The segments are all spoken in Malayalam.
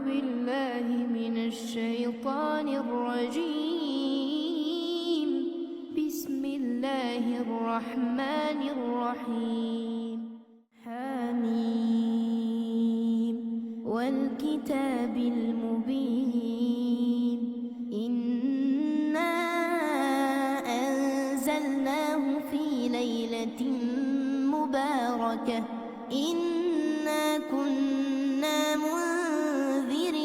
بالله من الشيطان الرجيم. بسم الله الرحمن الرحيم. حميم والكتاب المبين. إنا أنزلناه في ليلة مباركة. إنا كنا منذرين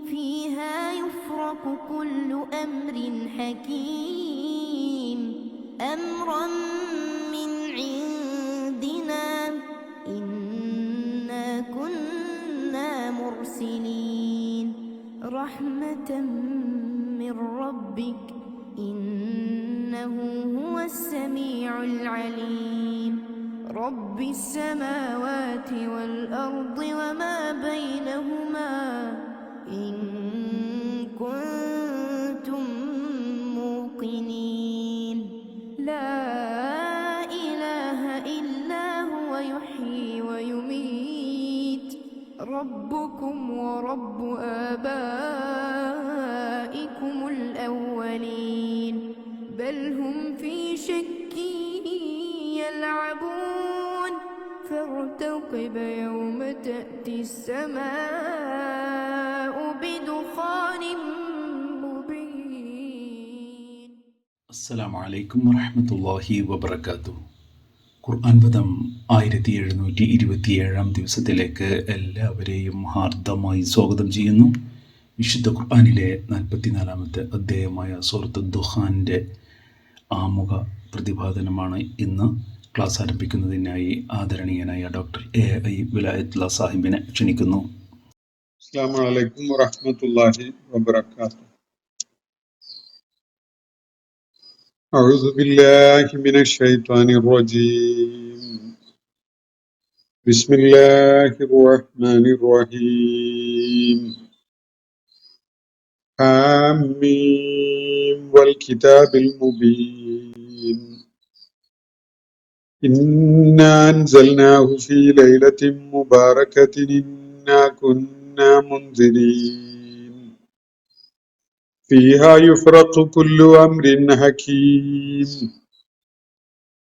فيها يفرق كل أمر حكيم أمرا من عندنا إنا كنا مرسلين رحمة من ربك إنه هو السميع العليم. رب السماوات والأرض وما بينهما إن كنتم موقنين. لا إله إلا هو يحيي ويميت. ربكم ورب آبائكم الأولين بل هم في شك يلعبون. فارتقب يوم تأتي السماء بدخان مبين. അസ്സലാമു അലൈക്കും വറഹ്മത്തുള്ളാഹി വബറകാതുഹു. ഖുർആൻ പദം 1727 ദിവസത്തിലേക്ക് എല്ലാവരെയും ഹാർദമായി സ്വാഗതം ചെയ്യുന്നു. വിശുദ്ധ ഖുർആനിലെ 44-ാമത്തെ അധ്യായമായ സൂറത്ത് ദുഖാനിൻ്റെ ആമുഖ പ്രതിപാദനമാണ് ഇന്ന്. ക്ലാസ് ആരംഭിക്കുന്നതിനായി ആദരണീയനായ ഡോക്ടർ AI വിലായത്തുള്ള സാഹിബിനെ ക്ഷണിക്കുന്നു. അസ്സലാമു അലൈക്കും വറഹ്മത്തുള്ളാഹി വബറകാതുഹു. അഊദു ബില്ലാഹി മിനശ് ശൈത്വാനിർ റജീം. ബിസ്മില്ലാഹിർ റഹ്മാനിർ റഹീം. ഹാമീം വൽ കിതാബിൽ മുബീൻ. ഇന്നാ അൻസൽനാഹു ഫീ ലൈലത്തിൻ മുബാറകത്തിൻ ഇന്നാ കുന്നാ മുൻദിരീൻ ഫീഹാ യുഫ്റഖു കുല്ലു അംരിൻ ഹകീം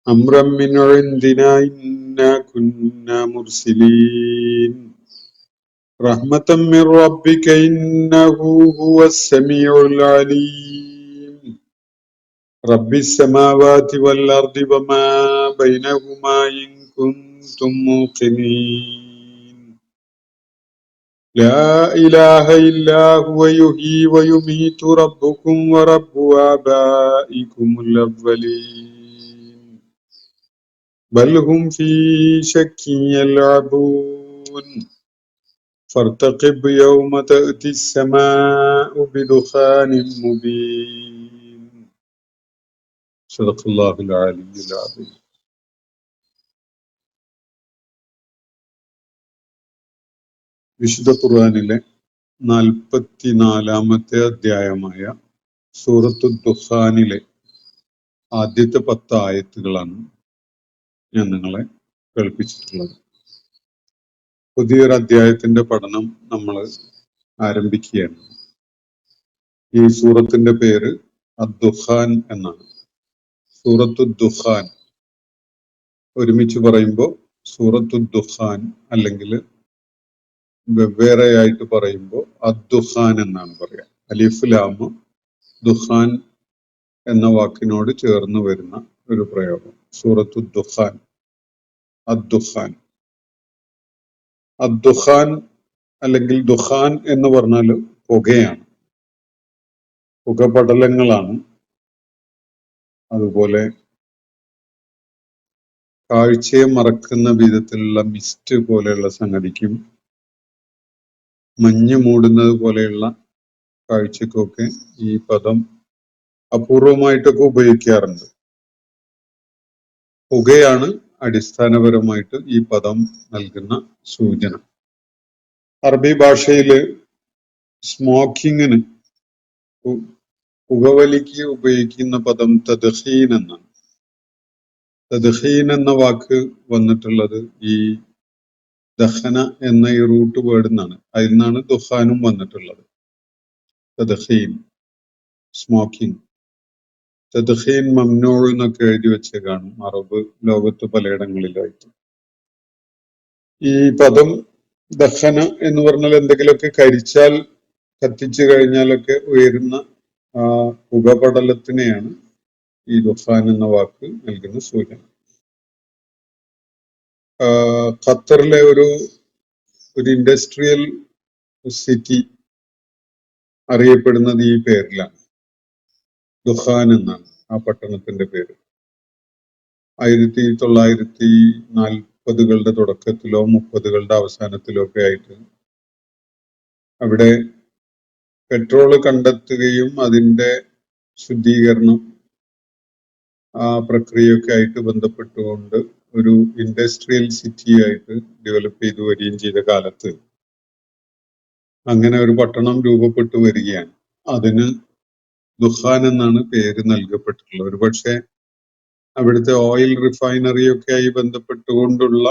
അംറൻ മിൻ ഇൻദിനാ ഇന്നാ കുന്നാ മുർസിലീൻ റഹ്മതൻ മിൻ റബ്ബിക ഇന്നഹു ഹുവസ് സമീഉൽ അലീം. റബ്ബിസ് സമാവാതി വൽ അർദി വമാ ബൈനഹുമാ ഇൻ കുൻതും മൂഖിനീൻ. ലാ ഇലാഹ ഇല്ലാ ഹുവ യുഹ്യി വയുമീതു റബ്ബുകും വറബ്ബു ആബാഇകുമുൽ അവ്വലീൻ ബൽ ഹും ഫീ ശക്കിൻ യൽഅബൂൻ. ഫർതഖിബ് യൗമ തഅതി സ്സമാഉ ബിദുഖാനിൻ മുബീൻ. സദഖല്ലാഹുൽ അലിയ്യുൽ അദീം. വിശുദ്ധ ഖുർആനിലെ 44-ാമത്തെ അധ്യായമായ സൂറത്തു ദുഖാനിലെ ആദ്യത്തെ 10 ആയത്തുകളാണ് ഞാൻ നിങ്ങളെ കേൾപ്പിച്ചിട്ടുള്ളത്. പുതിയൊരു അധ്യായത്തിന്റെ പഠനം നമ്മൾ ആരംഭിക്കുകയാണ്. ഈ സൂറത്തിന്റെ പേര് അദ്ദുഖാൻ എന്നാണ്. സൂറത്തു ദുഖാൻ ഒരുമിച്ച് പറയുമ്പോൾ സൂറത്തു ദുഖാൻ, അല്ലെങ്കിൽ വെവ്വേറെയായിട്ട് പറയുമ്പോൾ അദ്ദുഖാൻ എന്നാണ് പറയാ. അലിഫ് ലാം ദുഖാൻ എന്ന വാക്കിനോട് ചേർന്ന് വരുന്ന ഒരു പ്രയോഗം. സൂറത്തു ദുഖാൻ, അദ്ദുഖാൻ. അദ്ദുഖാൻ അല്ലെങ്കിൽ ദുഖാൻ എന്ന് പറഞ്ഞാൽ പുകയാണ്, പുകപടലങ്ങളാണ്. അതുപോലെ കാഴ്ചയെ മറക്കുന്ന വിധത്തിലുള്ള മിസ്റ്റ് പോലെയുള്ള സംഗതിക്കും മഞ്ഞ് മൂടുന്നത് പോലെയുള്ള കാഴ്ചക്കൊക്കെ ഈ പദം അപൂർവമായിട്ടൊക്കെ ഉപയോഗിക്കാറുണ്ട്. പുകയാണ് അടിസ്ഥാനപരമായിട്ട് ഈ പദം നൽകുന്ന സൂചന. അറബി ഭാഷയില് സ്മോക്കിങ്ങിന്, പുകവലിക്ക് ഉപയോഗിക്കുന്ന പദം തദ്ഖീൻ എന്നാണ്. തദ്ഖീൻ എന്ന വാക്ക് വന്നിട്ടുള്ളത് ഈ ദഹന എന്ന ഈ റൂട്ട് വേർഡിൽ നിന്നാണ്. അതിൽ നിന്നാണ് ദുഹാനും വന്നിട്ടുള്ളത്. തദ്ഖീൻ, സ്മോക്കിംഗ്. തദ്ഖീൻ മംനൂ എന്നൊക്കെ എഴുതി വെച്ച് കാണും അറബ് ലോകത്ത് പലയിടങ്ങളിലായിട്ട്. ഈ പദം ദഹന എന്ന് പറഞ്ഞാൽ എന്തെങ്കിലുമൊക്കെ കരിച്ചാൽ, കത്തിച്ചു കഴിഞ്ഞാലൊക്കെ ഉയരുന്ന പുകപടലത്തിനെയാണ് ഈ ദുഹാൻ എന്ന വാക്ക് നൽകുന്ന സൂചന. ഖത്തറിലെ ഒരു ഇൻഡസ്ട്രിയൽ സിറ്റി അറിയപ്പെടുന്നത് ഈ പേരിലാണ്. ദുഹാൻ എന്നാണ് ആ പട്ടണത്തിന്റെ പേര്. 1940കളുടെ തുടക്കത്തിലോ 30കളുടെ അവസാനത്തിലോ ഒക്കെ ആയിട്ട് അവിടെ പെട്രോള് കണ്ടെത്തുകയും അതിന്റെ ശുദ്ധീകരണം ആ പ്രക്രിയയൊക്കെ ആയിട്ട് ബന്ധപ്പെട്ടുകൊണ്ട് ഒരു ഇൻഡസ്ട്രിയൽ സിറ്റി ആയിട്ട് ഡെവലപ്പ് ചെയ്തു വരികയും ചെയ്ത കാലത്ത് അങ്ങനെ ഒരു പട്ടണം രൂപപ്പെട്ടു വരികയാണ്. അതിന് ദുഹാൻ എന്നാണ് പേര് നൽകപ്പെട്ടിട്ടുള്ളത്. ഒരുപക്ഷെ അവിടുത്തെ ഓയിൽ റിഫൈനറിയൊക്കെ ആയി ബന്ധപ്പെട്ടുകൊണ്ടുള്ള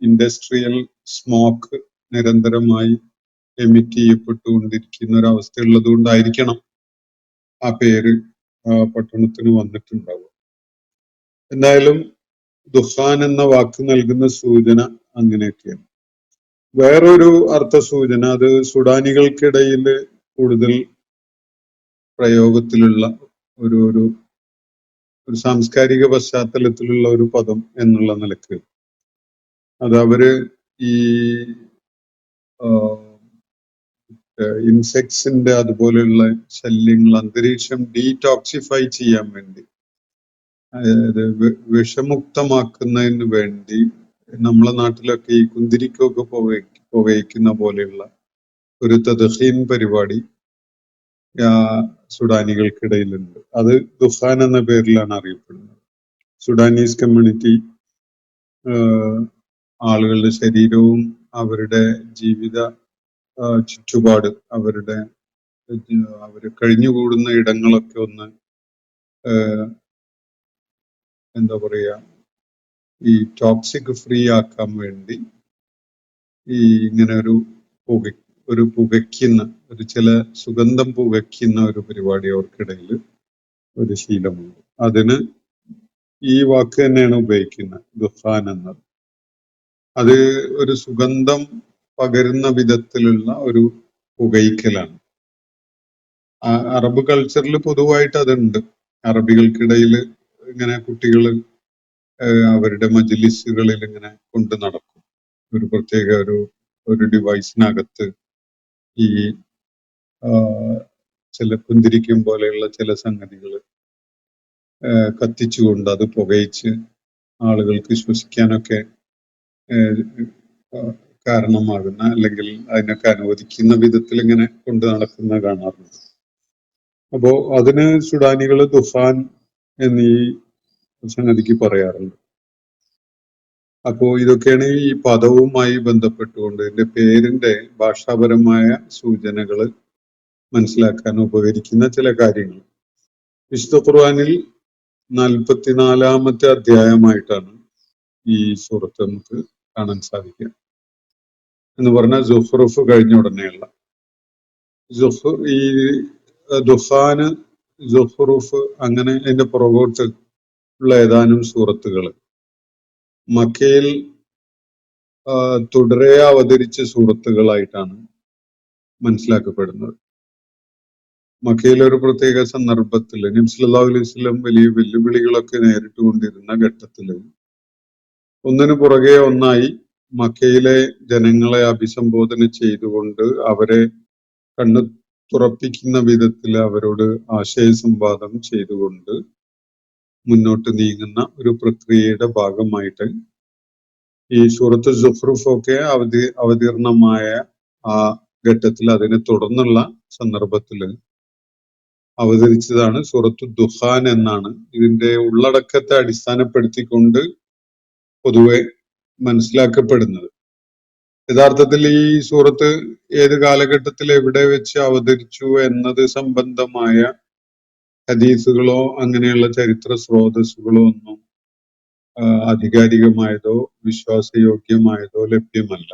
ഇൻഡസ്ട്രിയൽ സ്മോക്ക് നിരന്തരമായി എമിറ്റ് ചെയ്യപ്പെട്ടുകൊണ്ടിരിക്കുന്ന ഒരവസ്ഥ ഉള്ളത് കൊണ്ടായിരിക്കണം ആ പേര് പട്ടണത്തിന് വന്നിട്ടുണ്ടാവുക. എന്തായാലും ദുഹാൻ എന്ന വാക്ക് നൽകുന്ന സൂചന അങ്ങനെയൊക്കെയാണ്. വേറൊരു അർത്ഥ സൂചന, അത് സുഡാനികൾക്കിടയിൽ കൂടുതൽ പ്രയോഗത്തിലുള്ള ഒരു സാംസ്കാരിക പശ്ചാത്തലത്തിലുള്ള ഒരു പദം എന്നുള്ള നിലക്ക്, അത് അവര് ഈ ഇൻസെക്ട്സിന്റെ അതുപോലെയുള്ള ശല്യങ്ങൾ, അന്തരീക്ഷം ഡീടോക്സിഫൈ ചെയ്യാൻ വേണ്ടി, അതായത് വിഷമുക്തമാക്കുന്നതിന് വേണ്ടി നമ്മളെ നാട്ടിലൊക്കെ ഈ കുന്തിരിക്കൊക്കെ പുകയ്ക്കുന്ന പോലെയുള്ള ഒരു തദ്ഖീൻ പരിപാടി സുഡാനികൾക്കിടയിലുണ്ട്. അത് ദുഹാൻ എന്ന പേരിലാണ് അറിയപ്പെടുന്നത്. സുഡാനീസ് കമ്മ്യൂണിറ്റി ആളുകളുടെ ശരീരവും അവരുടെ ജീവിത ചുറ്റുപാട്, അവര് കഴിഞ്ഞുകൂടുന്ന ഇടങ്ങളൊക്കെ ഒന്ന് എന്താ പറയാ, ഈ ടോക്സിക് ഫ്രീ ആക്കാൻ വേണ്ടി ഈ ഇങ്ങനെ ഒരു പുകയ്ക്കുന്ന ചില സുഗന്ധം പുകയ്ക്കുന്ന ഒരു പരിപാടി അവർക്കിടയിൽ ഒരു ശീലമുണ്ട്. അതിന് ഈ വാക്ക് തന്നെയാണ് ഉപയോഗിക്കുന്നത്, ദുഹാൻ എന്നത്. അത് ഒരു സുഗന്ധം പകരുന്ന വിധത്തിലുള്ള ഒരു പുകയ്ക്കലാണ്. അറബ് കൾച്ചറിൽ പൊതുവായിട്ട് അതുണ്ട്. അറബികൾക്കിടയിൽ ഇങ്ങനെ കുട്ടികൾ അവരുടെ മജ്ലിസുകളിൽ ഇങ്ങനെ കൊണ്ടു നടക്കും. ഒരു പ്രത്യേക ഒരു ഡിവൈസിനകത്ത് ഈ ചില കുന്തിരിക്കും പോലെയുള്ള ചില സംഗതികൾ കത്തിച്ചുകൊണ്ട് അത് പുകയിച്ച് ആളുകൾക്ക് ശ്വസിക്കാനൊക്കെ കാരണമാകുന്ന, അല്ലെങ്കിൽ അതിനൊക്കെ അനുവദിക്കുന്ന വിധത്തിൽ ഇങ്ങനെ കൊണ്ടു നടക്കുന്ന കാണാറുണ്ട്. അപ്പോ അതിന് സുഡാനികൾ ദുഹാൻ എന്നീ സംഗതിക്ക് പറയാറുണ്ട്. അപ്പോ ഇതൊക്കെയാണ് ഈ പദവുമായി ബന്ധപ്പെട്ടുകൊണ്ട് ഇതിന്റെ പേരിന്റെ ഭാഷാപരമായ സൂചനകൾ മനസ്സിലാക്കാൻ ഉപകരിക്കുന്ന ചില കാര്യങ്ങൾ. വിശുദ്ധ ഖുർആനിൽ 44-ാമത്തെ അധ്യായമായിട്ടാണ് ഈ സൂറത്ത് നമുക്ക് കാണാൻ സാധിക്കുക. എന്ന് പറഞ്ഞാൽ സുഹ്റുഫ് കഴിഞ്ഞ ഉടനെയുള്ള ഈ ദുഹാന്, സുഹ്റുഫ്, അങ്ങനെ അതിന്റെ പുറകോട്ട് ഉള്ള ഏതാനും സൂറത്തുകൾ മക്കയിൽ തുടരെ അവതരിച്ച സൂറത്തുകളായിട്ടാണ് മനസ്സിലാക്കപ്പെടുന്നത്. മക്കയിലെ ഒരു പ്രത്യേക സന്ദർഭത്തിൽ നബി സല്ലല്ലാഹു അലൈഹി വസല്ലം വലിയ വെല്ലുവിളികളൊക്കെ നേരിട്ടുകൊണ്ടിരുന്ന ഘട്ടത്തിൽ ഒന്നിനു പുറകെ ഒന്നായി മക്കയിലെ ജനങ്ങളെ അഭിസംബോധന ചെയ്തുകൊണ്ട് അവരെ കണ്ണു തുറപ്പിക്കുന്ന വിധത്തിൽ അവരോട് ആശയസംവാദം ചെയ്തുകൊണ്ട് മുന്നോട്ട് നീങ്ങുന്ന ഒരു പ്രക്രിയയുടെ ഭാഗമായിട്ട് ഈ സൂറത്ത് സുഹ്റുഫ് ഒക്കെ അവതീർണമായ ആ ഘട്ടത്തിൽ അതിനെ തുടർന്നുള്ള സന്ദർഭത്തിൽ അവതരിച്ചതാണ് സൂറത്തു ദുഹാൻ എന്നാണ് ഇതിന്റെ ഉള്ളടക്കത്തെ അടിസ്ഥാനപ്പെടുത്തിക്കൊണ്ട് പൊതുവെ മനസ്സിലാക്കപ്പെടുന്നത്. യഥാർത്ഥത്തിൽ ഈ സൂറത്ത് ഏത് കാലഘട്ടത്തിൽ എവിടെ വെച്ച് അവതരിച്ചു എന്നത് സംബന്ധമായ ഹദീസുകളോ അങ്ങനെയുള്ള ചരിത്ര സ്രോതസ്സുകളോ ഒന്നും ആധികാരികമായതോ വിശ്വാസയോഗ്യമായതോ ലഭ്യമല്ല.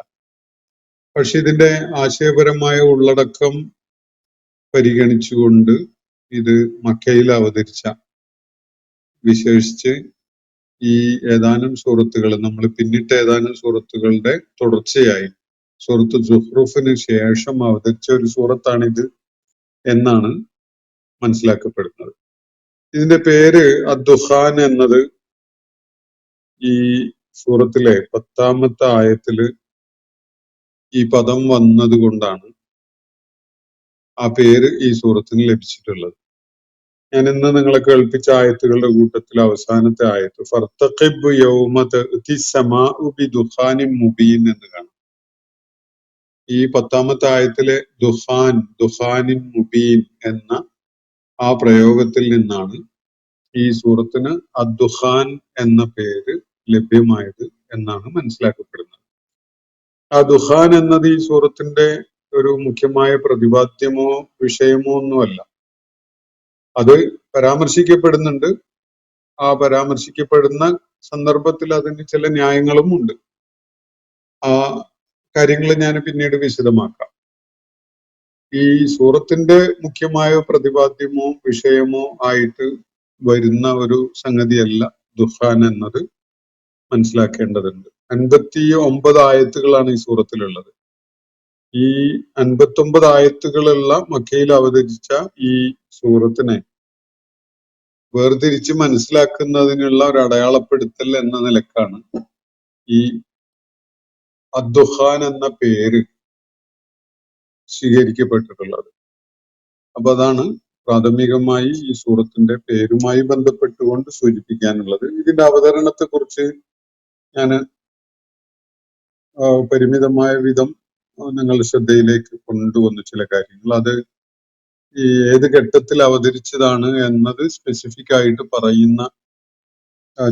പക്ഷെ ഇതിന്റെ ആശയപരമായ ഉള്ളടക്കം പരിഗണിച്ചുകൊണ്ട് ഇത് മക്കയിൽ അവതരിച്ച, വിശേഷിച്ച് ഈ ഏതാനും സൂറത്തുകൾ, നമ്മൾ പിന്നിട്ട ഏതാനും സൂറത്തുകളുടെ തുടർച്ചയായി സൂറത്ത് സുഹ്റൂഫിന് ശേഷം അവതരിച്ച ഒരു സൂറത്താണിത് എന്നാണ് മനസ്സിലാക്കപ്പെടുന്നത്. ഇതിന്റെ പേര് അദ്ദുഖാൻ എന്നത് ഈ സൂറത്തിലെ 10-ാമത്തെ ആയത്തില് ഈ പദം വന്നത് കൊണ്ടാണ് ആ പേര് ഈ സൂറത്തിന് ലഭിച്ചിട്ടുള്ളത്. ഞാൻ ഇന്ന് നിങ്ങളെ കേൾപ്പിച്ച ആയത്തുകളുടെ കൂട്ടത്തിൽ അവസാനത്തെ ആയത്ത് ഫർത്തഖിബ് യൗമ തഅതി സമാഉ ബിദുഖാനിൻ മുബീൻ എന്ന് കാണാം. ഈ 10-ാമത്തെ ആയത്തിലെ ദുഖാനിൻ മുബീൻ എന്ന ആ പ്രയോഗത്തിൽ നിന്നാണ് ഈ സൂറത്തിന് അദ്ദുഖാൻ എന്ന പേര് ലഭ്യമായത് എന്നാണ് മനസ്സിലാക്കപ്പെടുന്നത്. ആ ദുഖാൻ എന്നത് ഈ സൂറത്തിന്റെ ഒരു മുഖ്യമായ പ്രതിപാദ്യമോ വിഷയമോ ഒന്നുമല്ല. അത് പരാമർശിക്കപ്പെടുന്നുണ്ട്. ആ പരാമർശിക്കപ്പെടുന്ന സന്ദർഭത്തിൽ അതിന് ചില ന്യായങ്ങളും ഉണ്ട്. ആ കാര്യങ്ങൾ ഞാൻ പിന്നീട് വിശദമാക്കാം. ഈ സൂറത്തിന്റെ മുഖ്യമായ പ്രതിപാദ്യമോ വിഷയമോ ആയിട്ട് വരുന്ന ഒരു സംഗതിയല്ല ദുഖാൻ എന്നത് മനസ്സിലാക്കേണ്ടതുണ്ട്. 59 ആയത്തുകളാണ് ഈ സൂറത്തിലുള്ളത്. ഈ 59 ആയത്തുകളുള്ള മക്കയിൽ അവതരിച്ച ഈ സൂറത്തിനെ വേർതിരിച്ച് മനസ്സിലാക്കുന്നതിനുള്ള ഒരു അടയാളപ്പെടുത്തൽ എന്ന നിലക്കാണ് ഈ അദ്ദുഖാൻ എന്ന പേര് സ്വീകരിക്കപ്പെട്ടിട്ടുള്ളത്. അപ്പൊ അതാണ് പ്രാഥമികമായി ഈ സൂറത്തിന്റെ പേരുമായി ബന്ധപ്പെട്ടുകൊണ്ട് സൂചിപ്പിക്കാനുള്ളത്. ഇതിന്റെ അവതരണത്തെ കുറിച്ച് ഞാൻ പരിമിതമായ വിധം നിങ്ങളുടെ ശ്രദ്ധയിലേക്ക് കൊണ്ടുവന്നു ചില കാര്യങ്ങൾ. അത് ഈ ഏത് ഘട്ടത്തിൽ അവതരിച്ചതാണ് എന്നത് സ്പെസിഫിക് ആയിട്ട് പറയുന്ന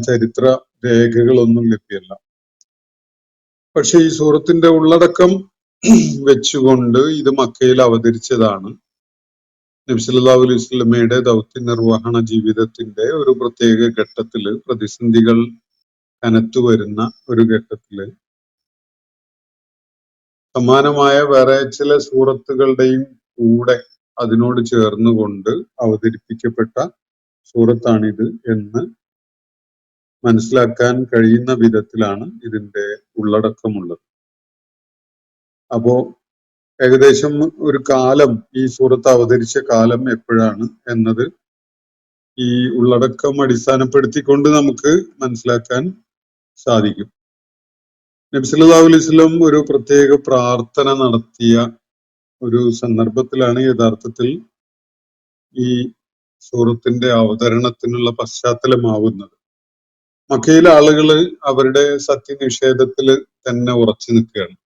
ചരിത്ര രേഖകളൊന്നും ലഭ്യമല്ല. പക്ഷെ ഈ സൂറത്തിന്റെ ഉള്ളടക്കം വെച്ചുകൊണ്ട് ഇത് മക്കയിൽ അവതരിച്ചതാണ്. നബി സല്ലല്ലാഹു അലൈഹി വസല്ലമയുടെ ദൗത്യ നിർവഹണ ജീവിതത്തിന്റെ ഒരു പ്രത്യേക ഘട്ടത്തില്, പ്രതിസന്ധികൾ കനത്തു വരുന്ന ഒരു ഘട്ടത്തില് സമാനമായ വേറെ ചില സൂറത്തുകളുടെയും കൂടെ അതിനോട് ചേർന്നുകൊണ്ട് അവതരിപ്പിക്കപ്പെട്ട സൂറത്താണിത് എന്ന് മനസ്സിലാക്കാൻ കഴിയുന്ന വിധത്തിലാണ് ഇതിന്റെ ഉള്ളടക്കമുള്ളത്. അപ്പോ ഏകദേശം ഒരു കാലം, ഈ സൂറത്ത് അവതരിച്ച കാലം എപ്പോഴാണ് എന്നത് ഈ ഉള്ളടക്കം അടിസ്ഥാനപ്പെടുത്തിക്കൊണ്ട് നമുക്ക് മനസ്സിലാക്കാൻ സാധിക്കും. നബി സല്ലല്ലാഹു അലൈഹി വസല്ലം ഒരു പ്രത്യേക പ്രാർത്ഥന നടത്തിയ ഒരു സന്ദർഭത്തിലാണ് യഥാർത്ഥത്തിൽ ഈ സൂറത്തിന്റെ അവതരണത്തിനുള്ള പശ്ചാത്തലമാവുന്നത്. മക്കയിലെ ആളുകള് അവരുടെ സത്യനിഷേധത്തിൽ തന്നെ ഉറച്ചു നിൽക്കുകയാണ്.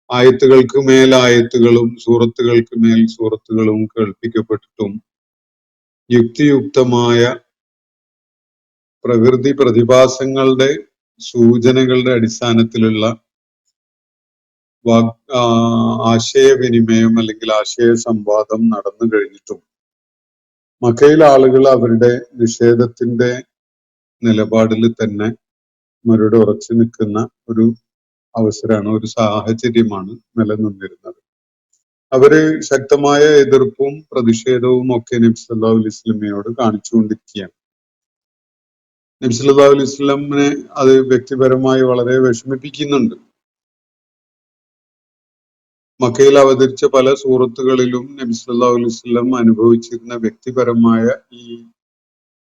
ആയത്തുകൾക്ക് മേൽ ആയത്തുകളും സൂറത്തുകൾക്ക് മേൽ സൂറത്തുകളും കേൾപ്പിക്കപ്പെട്ടിട്ടും യുക്തിയുക്തമായ പ്രകൃതി പ്രതിഭാസങ്ങളുടെ സൂചനകളുടെ അടിസ്ഥാനത്തിലുള്ള ആശയവിനിമയം അല്ലെങ്കിൽ ആശയ സംവാദം നടന്നു കഴിഞ്ഞിട്ടും മക്കയിലെ ആളുകൾ അവരുടെ നിഷേധത്തിന്റെ നിലപാടിൽ തന്നെ മറുപടി ഉറച്ചു നിൽക്കുന്ന ഒരു അവസരമാണ്, ഒരു സാഹചര്യമാണ് നിലനിന്നിരുന്നത്. അവര് ശക്തമായ എതിർപ്പും പ്രതിഷേധവും ഒക്കെ നബി സല്ലല്ലാഹു അലൈഹി വസല്ലമയോട് കാണിച്ചുകൊണ്ടിരിക്കുകയാണ്. നബി സല്ലല്ലാഹു അലൈഹി വസല്ലമിനെ അത് വ്യക്തിപരമായി വളരെ വിഷമിപ്പിക്കുന്നുണ്ട്. മക്കയിൽ അവതരിച്ച പല സൂറത്തുകളിലും നബി സല്ലല്ലാഹു അലൈഹി വസല്ലം അനുഭവിച്ചിരുന്ന വ്യക്തിപരമായ ഈ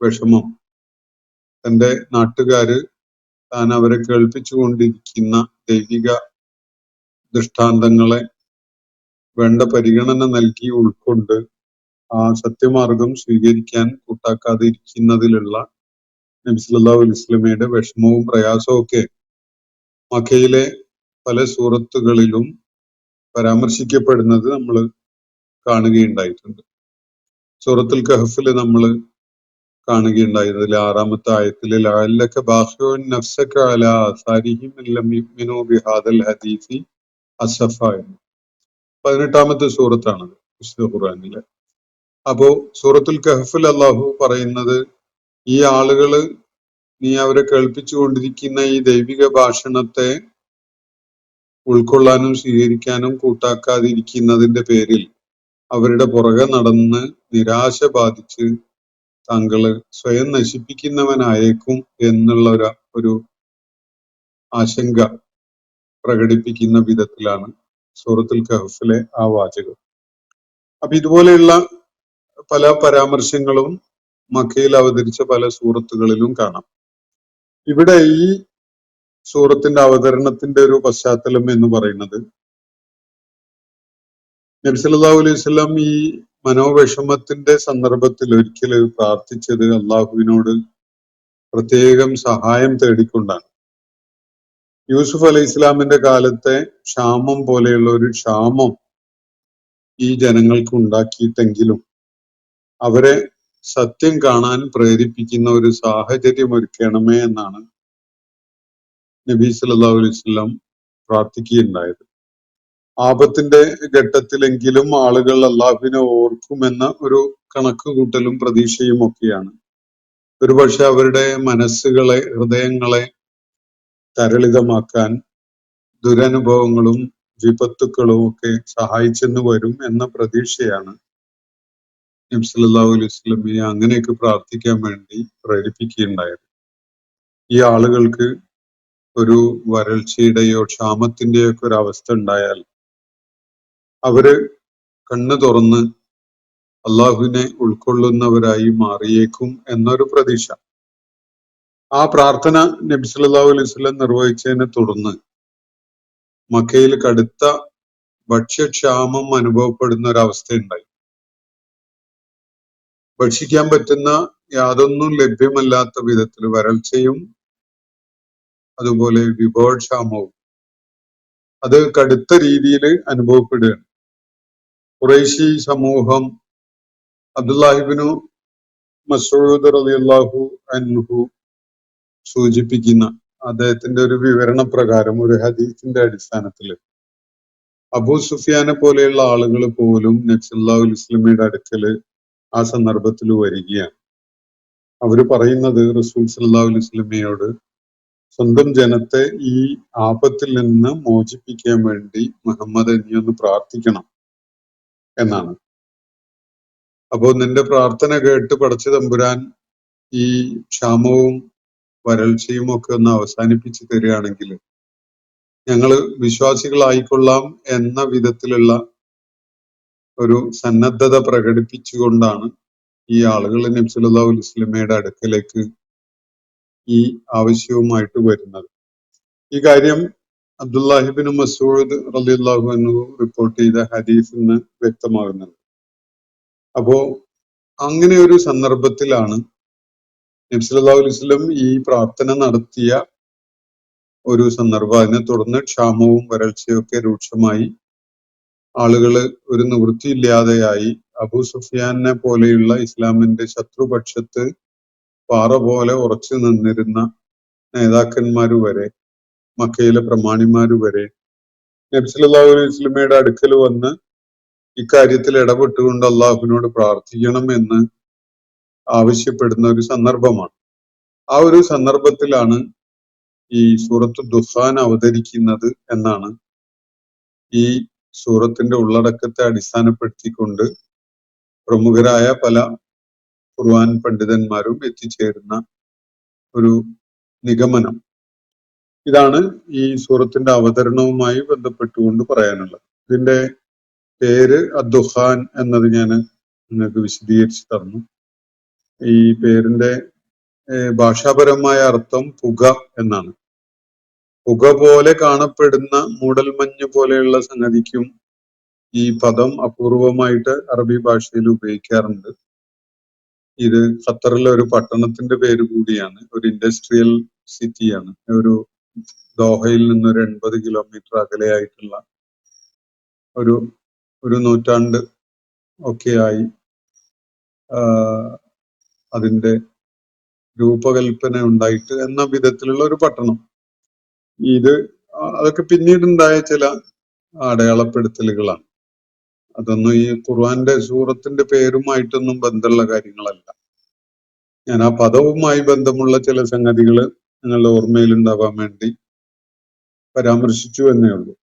വിഷമം തന്റെ നാട്ടുകാര് താൻ അവരെ കേൾപ്പിച്ചുകൊണ്ടിരിക്കുന്ന ദൈവിക ദൃഷ്ടാന്തങ്ങളെ വേണ്ട പരിഗണന നൽകി ഉൾക്കൊണ്ട് ആ സത്യമാർഗം സ്വീകരിക്കാൻ കൂട്ടാക്കാതെ ഇരിക്കുന്നതിലുള്ള നബി സല്ലല്ലാഹു അലൈഹി വസല്ലമയുടെ വിഷമവും പ്രയാസവും ഒക്കെ മക്കയിലെ പല സൂറത്തുകളിലും പരാമർശിക്കപ്പെടുന്നത് നമ്മൾ കാണുകയുണ്ടായിട്ടുണ്ട്. സൂറത്തുൽ കഹ്ഫില് നമ്മൾ കാണുകയുണ്ടായിരുന്നതിൽ 6-ാമത്തെ ആയത്തില് ലഅല്ലക ബാഖിഉൻ നഫ്സക അലാ ആസാരിഹിം ലം യുഅ്മിനൂ ബിഹാദൽ ഹദീസി അസഫ എന്ന് 18-ാമത്തെ സൂറത്താണത് വിശുദ്ധ ഖുർആനിലെ. അപ്പോ സൂറത്തുൽ കഹ്ഫിൽ അല്ലാഹു പറയുന്നത്, ഈ ആളുകള് നീ അവരെ കേൾപ്പിച്ചുകൊണ്ടിരിക്കുന്ന ഈ ദൈവിക ഭാഷണത്തെ ഉൾക്കൊള്ളാനും സ്വീകരിക്കാനും കൂട്ടാക്കാതിരിക്കുന്നതിന്റെ പേരിൽ അവരുടെ പുറകെ നടന്ന് നിരാശ ബാധിച്ച് താങ്കള് സ്വയം നശിപ്പിക്കുന്നവനായേക്കും എന്നുള്ള ഒരു ആശങ്ക പ്രകടിപ്പിക്കുന്ന വിധത്തിലാണ് സൂറത്തുൽ കഹ്ഫിലെ ആ വാചകം. അപ്പൊ ഇതുപോലെയുള്ള പല പരാമർശങ്ങളും മക്കയിൽ അവതരിച്ച പല സൂറത്തുകളിലും കാണാം. ഇവിടെ ഈ സൂറത്തിന്റെ അവതരണത്തിന്റെ ഒരു പശ്ചാത്തലം എന്ന് പറയുന്നത്, നബി സല്ലല്ലാഹു അലൈഹി വസല്ലം ഈ മനോവിഷമത്തിന്റെ സന്ദർഭത്തിൽ ഒരിക്കൽ പ്രാർത്ഥിച്ചത് അള്ളാഹുവിനോട് പ്രത്യേകം സഹായം തേടിക്കൊണ്ടാണ്. യൂസുഫ് അലൈഹി ഇസ്ലാമിന്റെ കാലത്തെ ക്ഷാമം പോലെയുള്ള ഒരു ക്ഷാമം ഈ ജനങ്ങൾക്ക് ഉണ്ടാക്കിയിട്ടെങ്കിലും അവരെ സത്യം കാണാൻ പ്രേരിപ്പിക്കുന്ന ഒരു സാഹചര്യം ഒരുക്കണമേ എന്നാണ് നബി സല്ലല്ലാഹു അലൈഹി വസല്ലം പ്രാർത്ഥിക്കുകയുണ്ടായത്. ആപത്തിന്റെ ഘട്ടത്തിലെങ്കിലും ആളുകൾ അള്ളാഹുവിനെ ഓർക്കുമെന്ന ഒരു കണക്കുകൂട്ടലും പ്രതീക്ഷയും ഒക്കെയാണ് ഒരുപക്ഷെ അവരുടെ മനസ്സുകളെ, ഹൃദയങ്ങളെ തരളിതമാക്കാൻ ദുരനുഭവങ്ങളും വിപത്തുക്കളും ഒക്കെ സഹായിച്ചെന്ന് വരും എന്ന പ്രതീക്ഷയാണ് നബി സല്ലല്ലാഹു അലൈഹി വസല്ലമയെ അങ്ങനെയൊക്കെ പ്രാർത്ഥിക്കാൻ വേണ്ടി പ്രേരിപ്പിക്കുകയുണ്ടായത്. ഈ ആളുകൾക്ക് ഒരു വരൾച്ചയുടെയോ ക്ഷാമത്തിന്റെയോ ഒക്കെ ഒരു അവസ്ഥ ഉണ്ടായാൽ അവര് കണ്ണു തുറന്ന് അള്ളാഹുവിനെ ഉൾക്കൊള്ളുന്നവരായി മാറിയേക്കും എന്നൊരു പ്രതീക്ഷ. ആ പ്രാർത്ഥന നബി സല്ലല്ലാഹു അലൈഹി വസല്ലം നിർവഹിച്ചതിനെ തുടർന്ന് മക്കയിൽ കടുത്ത ഭക്ഷ്യക്ഷാമം അനുഭവപ്പെടുന്ന ഒരവസ്ഥയുണ്ടായി. ഭക്ഷിക്കാൻ പറ്റുന്ന യാതൊന്നും ലഭ്യമല്ലാത്ത വിധത്തിൽ വരൾച്ചയും അതുപോലെ വിഭവക്ഷാമവും അത് കടുത്ത രീതിയിൽ അനുഭവപ്പെടുകയാണ്. ഖുറൈശി സമൂഹം അബ്ദുല്ലാഹിബ്നു മസ്ഊദ് റളിയല്ലാഹു അൻഹു സൂചിപ്പിക്കുന്ന അദ്ദേഹത്തിന്റെ ഒരു വിവരണ പ്രകാരം, ഒരു ഹദീസിന്റെ അടിസ്ഥാനത്തിൽ അബൂ സുഫിയാനെ പോലെയുള്ള ആളുകൾ പോലും നബി സല്ലല്ലാഹു അലൈഹി വസല്ലമയുടെ അടുക്കൽ ആ സന്ദർഭത്തിൽ വരികയാണ്. അവര് പറയുന്നത് റസൂൽ സല്ലല്ലാഹു അലൈഹി വസല്ലമയോട് സ്വന്തം ജനത്തെ ഈ ആപത്തിൽ നിന്ന് മോചിപ്പിക്കാൻ വേണ്ടി മുഹമ്മദ് നീ ഒന്ന് പ്രാർത്ഥിക്കണം എന്നാണ്. അപ്പോ നിന്റെ പ്രാർത്ഥന കേട്ട് പടച്ച തമ്പുരാൻ ഈ ക്ഷാമവും വരൾച്ചയും ഒക്കെ ഒന്ന് അവസാനിപ്പിച്ചു തരികയാണെങ്കിൽ ഞങ്ങള് വിശ്വാസികളായിക്കൊള്ളാം എന്ന വിധത്തിലുള്ള ഒരു സന്നദ്ധത പ്രകടിപ്പിച്ചുകൊണ്ടാണ് ഈ ആളുകൾ നബി സല്ലല്ലാഹു അലൈഹി വസല്ലമയുടെ അടുക്കലേക്ക് ഈ ആവശ്യവുമായിട്ട് വരുന്നത്. ഈ കാര്യം അബ്ദുല്ലാഹിബ്നു മസ്ഊദ് റളിയല്ലാഹു അൻഹു റിപ്പോർട്ട് ചെയ്ത ഹദീസിൽ നിന്ന് വ്യക്തമാകുന്നുണ്ട്. അപ്പോ അങ്ങനെ ഒരു സന്ദർഭത്തിലാണ് നബി സല്ലല്ലാഹു അലൈഹി വസല്ലം ഈ പ്രാർത്ഥന നടത്തിയ ഒരു സന്ദർഭം. അതിനെ തുടർന്ന് ക്ഷാമവും വരൾച്ചയും ഒക്കെ രൂക്ഷമായി. ആളുകള് ഒരു നിവൃത്തിയില്ലാതെയായി. അബൂ സുഫിയാനെ പോലെയുള്ള ഇസ്ലാമിന്റെ ശത്രുപക്ഷത്ത് പാറ പോലെ ഉറച്ചു നിന്നിരുന്ന നേതാക്കന്മാര് വരെ, മക്കയിലെ പ്രമാണിമാര് വരെ നബി സല്ലല്ലാഹു അലൈഹി വസല്ലമയുടെ അടുക്കൽ വന്ന് ഇക്കാര്യത്തിൽ ഇടപെട്ടുകൊണ്ട് അള്ളാഹുവിനോട് പ്രാർത്ഥിക്കണം എന്ന് ആവശ്യപ്പെടുന്ന ഒരു സന്ദർഭമാണ്. ആ ഒരു സന്ദർഭത്തിലാണ് ഈ സൂറത്ത് ദുഖാൻ അവതരിക്കുന്നത് എന്നാണ് ഈ സൂറത്തിന്റെ ഉള്ളടക്കത്തെ അടിസ്ഥാനപ്പെടുത്തിക്കൊണ്ട് പ്രമുഖരായ പല ഖുർആൻ പണ്ഡിതന്മാരും എത്തിച്ചേരുന്ന ഒരു നിഗമനം. ഇതാണ് ഈ സൂറത്തിന്റെ അവതരണവുമായി ബന്ധപ്പെട്ടുകൊണ്ട് പറയാനുള്ളത്. ഇതിന്റെ പേര് അദ്ദുഖാൻ എന്നത് ഞാൻ നിങ്ങൾക്ക് വിശദീകരിച്ചു തന്നു. ഈ പേരിന്റെ ഭാഷാപരമായ അർത്ഥം പുക എന്നാണ്. പുക പോലെ കാണപ്പെടുന്ന മൂടൽമഞ്ഞ് പോലെയുള്ള സംഗതിക്കും ഈ പദം അപൂർവമായിട്ട് അറബി ഭാഷയിൽ ഉപയോഗിക്കാറുണ്ട്. ഇത് ഖത്തറിലെ ഒരു പട്ടണത്തിന്റെ പേര് കൂടിയാണ്. ഒരു ഇൻഡസ്ട്രിയൽ സിറ്റിയാണ്. ഒരു ദോഹയിൽ നിന്ന് ഒരു 80 കിലോമീറ്റർ അകലെയായിട്ടുള്ള ഒരു നൂറ്റാണ്ട് ഒക്കെയായി അതിന്റെ രൂപകൽപ്പന ഉണ്ടായിട്ട് എന്ന വിധത്തിലുള്ള ഒരു പട്ടണം. അതൊക്കെ പിന്നീടുണ്ടായ ചില അടയാളപ്പെടുത്തലുകളാണ്. അതൊന്നും ഈ ഖുർആന്റെ സൂറത്തിന്റെ പേരുമായിട്ടൊന്നും ബന്ധമുള്ള കാര്യങ്ങളല്ല. ഞാൻ ആ പദവുമായി ബന്ധമുള്ള ചില സംഗതികൾ നിങ്ങളുടെ ഓർമ്മയിൽ ഉണ്ടാവാൻ വേണ്ടി പരാമർശിച്ചു എന്നേ ഉള്ളൂ.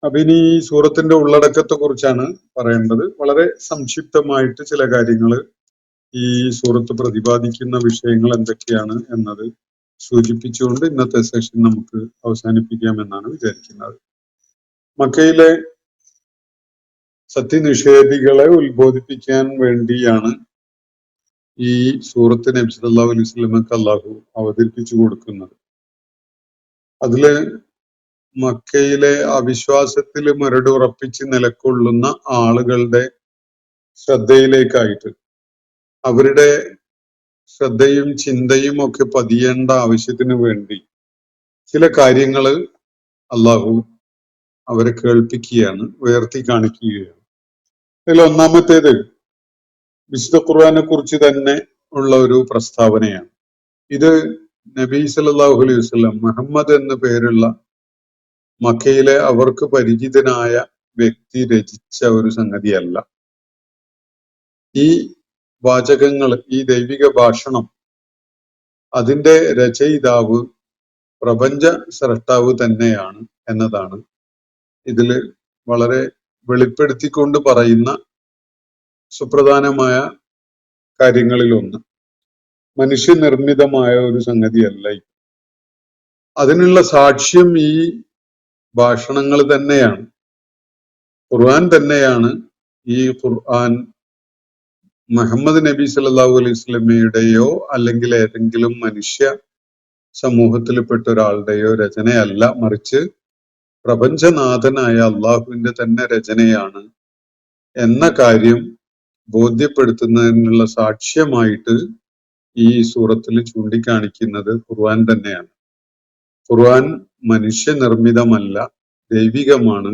അപ്പൊ ഇനി ഈ സൂറത്തിന്റെ ഉള്ളടക്കത്തെ കുറിച്ചാണ് പറയേണ്ടത്. വളരെ സംക്ഷിപ്തമായിട്ട് ചില കാര്യങ്ങൾ ഈ സൂറത്ത് പ്രതിപാദിക്കുന്ന വിഷയങ്ങൾ എന്തൊക്കെയാണ് എന്നത് സൂചിപ്പിച്ചുകൊണ്ട് ഇന്നത്തെ സെഷൻ നമുക്ക് അവസാനിപ്പിക്കാമെന്നാണ് വിചാരിക്കുന്നത്. മക്കയിലെ സത്യനിഷേധികളെ ഉത്ബോധിപ്പിക്കാൻ വേണ്ടിയാണ് ഈ സൂറത്ത് നബി സല്ലല്ലാഹു അലൈഹി വസല്ലമക്ക് അല്ലാഹു അവതരിപ്പിച്ചു കൊടുക്കുന്നത്. അതില് മക്കയിലെ അവിശ്വാസത്തിൽ മുരടുറപ്പിച്ച് നിലകൊള്ളുന്ന ആളുകളുടെ ശ്രദ്ധയിലേക്കായിട്ട് അവരുടെ ശ്രദ്ധയും ചിന്തയും ഒക്കെ പതിയേണ്ട ആവശ്യത്തിന് വേണ്ടി ചില കാര്യങ്ങള് അള്ളാഹു അവരെ കേൾപ്പിക്കുകയാണ്, ഉയർത്തി കാണിക്കുകയാണ്. അതിൽ ഒന്നാമത്തേത് വിശുദ്ധ ഖുർആനെ കുറിച്ച് തന്നെ ഉള്ള ഒരു പ്രസ്താവനയാണ്. ഇത് നബി സല്ലല്ലാഹു അലൈഹി വസല്ലം മുഹമ്മദ് എന്ന പേരുള്ള മക്കയിലെ അവർക്ക് പരിചിതനായ വ്യക്തി രചിച്ച ഒരു സംഗതിയല്ല. ഈ വാചകങ്ങൾ, ഈ ദൈവിക ഭാഷണം, അതിന്റെ രചയിതാവ് പ്രപഞ്ച സ്രഷ്ടാവ് തന്നെയാണ് എന്നതാണ് ഇതില് വളരെ വെളിപ്പെടുത്തിക്കൊണ്ട് പറയുന്ന സുപ്രധാനമായ കാര്യങ്ങളിൽ ഒന്ന്. മനുഷ്യനിർമ്മിതമായ ഒരു സംഗതിയല്ല. അതിനുള്ള സാക്ഷ്യം ഈ ഭാഷണങ്ങൾ തന്നെയാണ്. ഖുർആൻ തന്നെയാണ്. ഈ ഖുർആൻ മുഹമ്മദ് നബി സല്ലല്ലാഹു അലൈഹി വസല്ലമയുടെയോ അല്ലെങ്കിൽ ഏതെങ്കിലും മനുഷ്യ സമൂഹത്തിൽപ്പെട്ട ഒരാളുടെയോ രചനയല്ല, മറിച്ച് പ്രപഞ്ചനാഥനായ അള്ളാഹുവിന്റെ തന്നെ രചനയാണ് എന്ന കാര്യം ബോധ്യപ്പെടുത്തുന്നതിനുള്ള സാക്ഷ്യമായിട്ട് ഈ സൂറത്തിൽ ചൂണ്ടിക്കാണിക്കുന്നത് ഖുർആൻ തന്നെയാണ്. ഖുർആൻ മനുഷ്യനിർമ്മിതമല്ല, ദൈവികമാണ്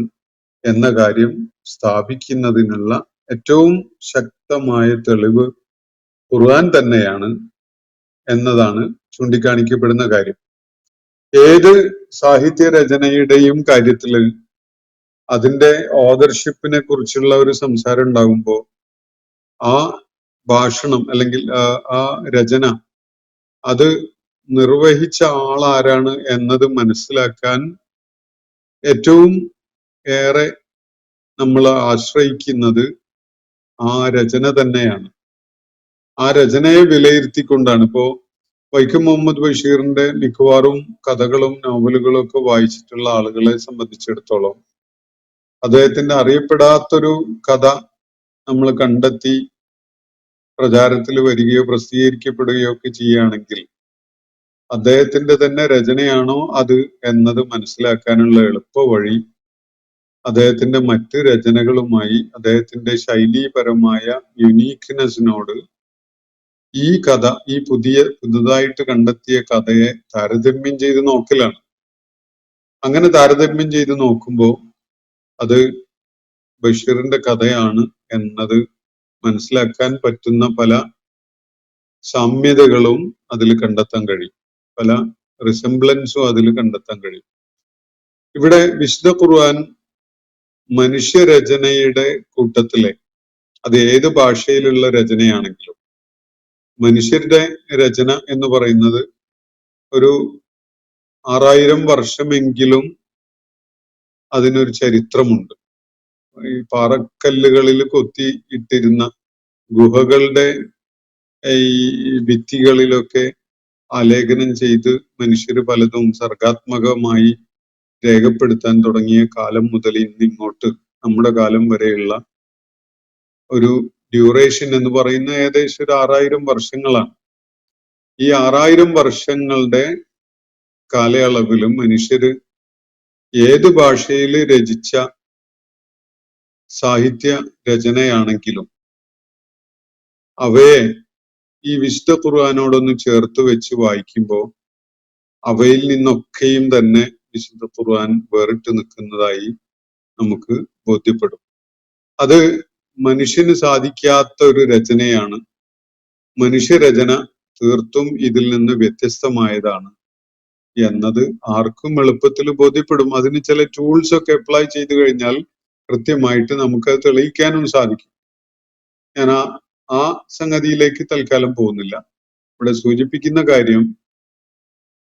എന്ന കാര്യം സ്ഥാപിക്കുന്നതിനുള്ള ഏറ്റവും ശക്തമായ തെളിവ് ഖുർആൻ തന്നെയാണ് എന്നതാണ് ചൂണ്ടിക്കാണിക്കപ്പെടുന്ന കാര്യം. ഏത് സാഹിത്യ രചനയുടെയും കാര്യത്തില് അതിന്റെ ഓതർഷിപ്പിനെ കുറിച്ചുള്ള ഒരു സംസാരം ഉണ്ടാകുമ്പോൾ ആ ഭാഷണം അല്ലെങ്കിൽ ആ രചന അത് നിർവഹിച്ച ആളാരാണ് എന്നത് മനസ്സിലാക്കാൻ ഏറ്റവും ഏറെ നമ്മൾ ആശ്രയിക്കുന്നത് ആ രചന തന്നെയാണ്. ആ രചനയെ വിലയിരുത്തിക്കൊണ്ടാണ്. ഇപ്പോ വൈക്കം മുഹമ്മദ് ബഷീറിന്റെ മിക്കവാറും കഥകളും നോവലുകളും ഒക്കെ വായിച്ചിട്ടുള്ള ആളുകളെ സംബന്ധിച്ചിടത്തോളം അദ്ദേഹത്തിന്റെ അറിയപ്പെടാത്തൊരു കഥ നമ്മൾ കണ്ടെത്തി പ്രചാരത്തിൽ വരികയോ പ്രസിദ്ധീകരിക്കപ്പെടുകയോ ഒക്കെ ചെയ്യുകയാണെങ്കിൽ അദ്ദേഹത്തിന്റെ തന്നെ രചനയാണോ അത് എന്നത് മനസ്സിലാക്കാനുള്ള എളുപ്പ വഴി അദ്ദേഹത്തിന്റെ മറ്റ് രചനകളുമായി അദ്ദേഹത്തിന്റെ ശൈലീപരമായ യുനീക്ക്നെസ്സിനോട് ഈ കഥ, ഈ പുതുതായിട്ട് കണ്ടെത്തിയ കഥയെ താരതമ്യം ചെയ്ത് നോക്കലാണ്. അങ്ങനെ താരതമ്യം ചെയ്ത് നോക്കുമ്പോൾ അത് ബഷീറിന്റെ കഥയാണ് എന്നത് മനസ്സിലാക്കാൻ പറ്റുന്ന പല സാമ്യതകളും അതിൽ കണ്ടെത്താൻ കഴിയും, പല റിസംബ്ലൻസും അതിൽ കണ്ടെത്താൻ കഴിയും. ഇവിടെ വിശുദ്ധ ഖുർആൻ മനുഷ്യരചനയുടെ കൂട്ടത്തിലെ അത് ഏത് ഭാഷയിലുള്ള രചനയാണെങ്കിലും മനുഷ്യരുടെ രചന എന്ന് പറയുന്നത് ഒരു 6000 വർഷമെങ്കിലും അതിനൊരു ചരിത്രമുണ്ട്. ഈ പാറക്കല്ലുകളിൽ കൊത്തി ഇട്ടിരുന്ന ഗുഹകളുടെ ഈ ഭിത്തികളിലൊക്കെ ആലേഖനം ചെയ്ത് മനുഷ്യർ പലതും സർഗാത്മകമായി രേഖപ്പെടുത്താൻ തുടങ്ങിയ കാലം മുതൽ ഇന്നിങ്ങോട്ട് നമ്മുടെ കാലം വരെയുള്ള ഒരു ഡ്യൂറേഷൻ എന്ന് പറയുന്ന ഏകദേശം ഒരു 6000 വർഷങ്ങളാണ്. ഈ 6000 വർഷങ്ങളുടെ കാലയളവിലും മനുഷ്യര് ഏത് ഭാഷയിൽ രചിച്ച സാഹിത്യ രചനയാണെങ്കിലും അവയെ ഈ വിശുദ്ധ ഖുർആനോടൊന്ന് ചേർത്ത് വെച്ച് വായിക്കുമ്പോൾ അവയിൽ നിന്നൊക്കെയും തന്നെ വിശുദ്ധ ഖുർആൻ വേറിട്ട് നിൽക്കുന്നതായി നമുക്ക് ബോധ്യപ്പെടും. അത് മനുഷ്യന് സാധിക്കാത്ത ഒരു രചനയാണ്. മനുഷ്യരചന തീർത്തും ഇതിൽ നിന്ന് വ്യത്യസ്തമായതാണ് എന്നത് ആർക്കും എളുപ്പത്തിൽ ബോധ്യപ്പെടും. അതിന് ചില ടൂൾസ് ഒക്കെ അപ്ലൈ ചെയ്തു കഴിഞ്ഞാൽ കൃത്യമായിട്ട് നമുക്ക് അത് തെളിയിക്കാനും സാധിക്കും. ഞാൻ ആ സംഗതിയിലേക്ക് തൽക്കാലം പോകുന്നില്ല. ഇവിടെ സൂചിപ്പിക്കുന്ന കാര്യം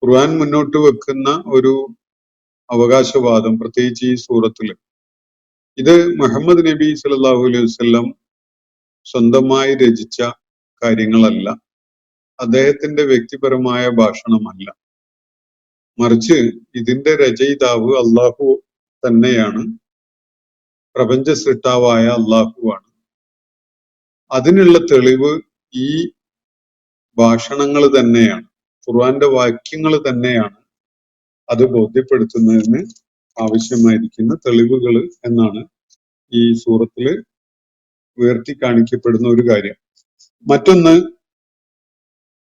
ഖുർആൻ മുന്നോട്ട് വെക്കുന്ന ഒരു അവകാശവാദം, പ്രത്യേകിച്ച് ഈ സൂറത്തിൽ ഇത് മുഹമ്മദ് നബി സല്ലല്ലാഹു അലൈഹി വസല്ലം സ്വന്തമായി രചിച്ച കാര്യങ്ങളല്ല, അദ്ദേഹത്തിന്റെ വ്യക്തിപരമായ ഭാഷണമല്ല. മറിച്ച് ഇതിന്റെ രചയിതാവ് അള്ളാഹു തന്നെയാണ്, പ്രപഞ്ച സൃഷ്ടാവായ അള്ളാഹുവാണ്. അതിനുള്ള തെളിവ് ഈ ഭാഷണങ്ങൾ തന്നെയാണ്, ഖുർആന്റെ വാക്യങ്ങൾ തന്നെയാണ് അത് ബോധ്യപ്പെടുത്തുന്നതിന് ആവശ്യമായിരിക്കുന്ന തെളിവുകൾ എന്നാണ് ഈ സൂറത്തിൽ ഉയർത്തി കാണിക്കപ്പെടുന്ന ഒരു കാര്യം. മറ്റൊന്ന്,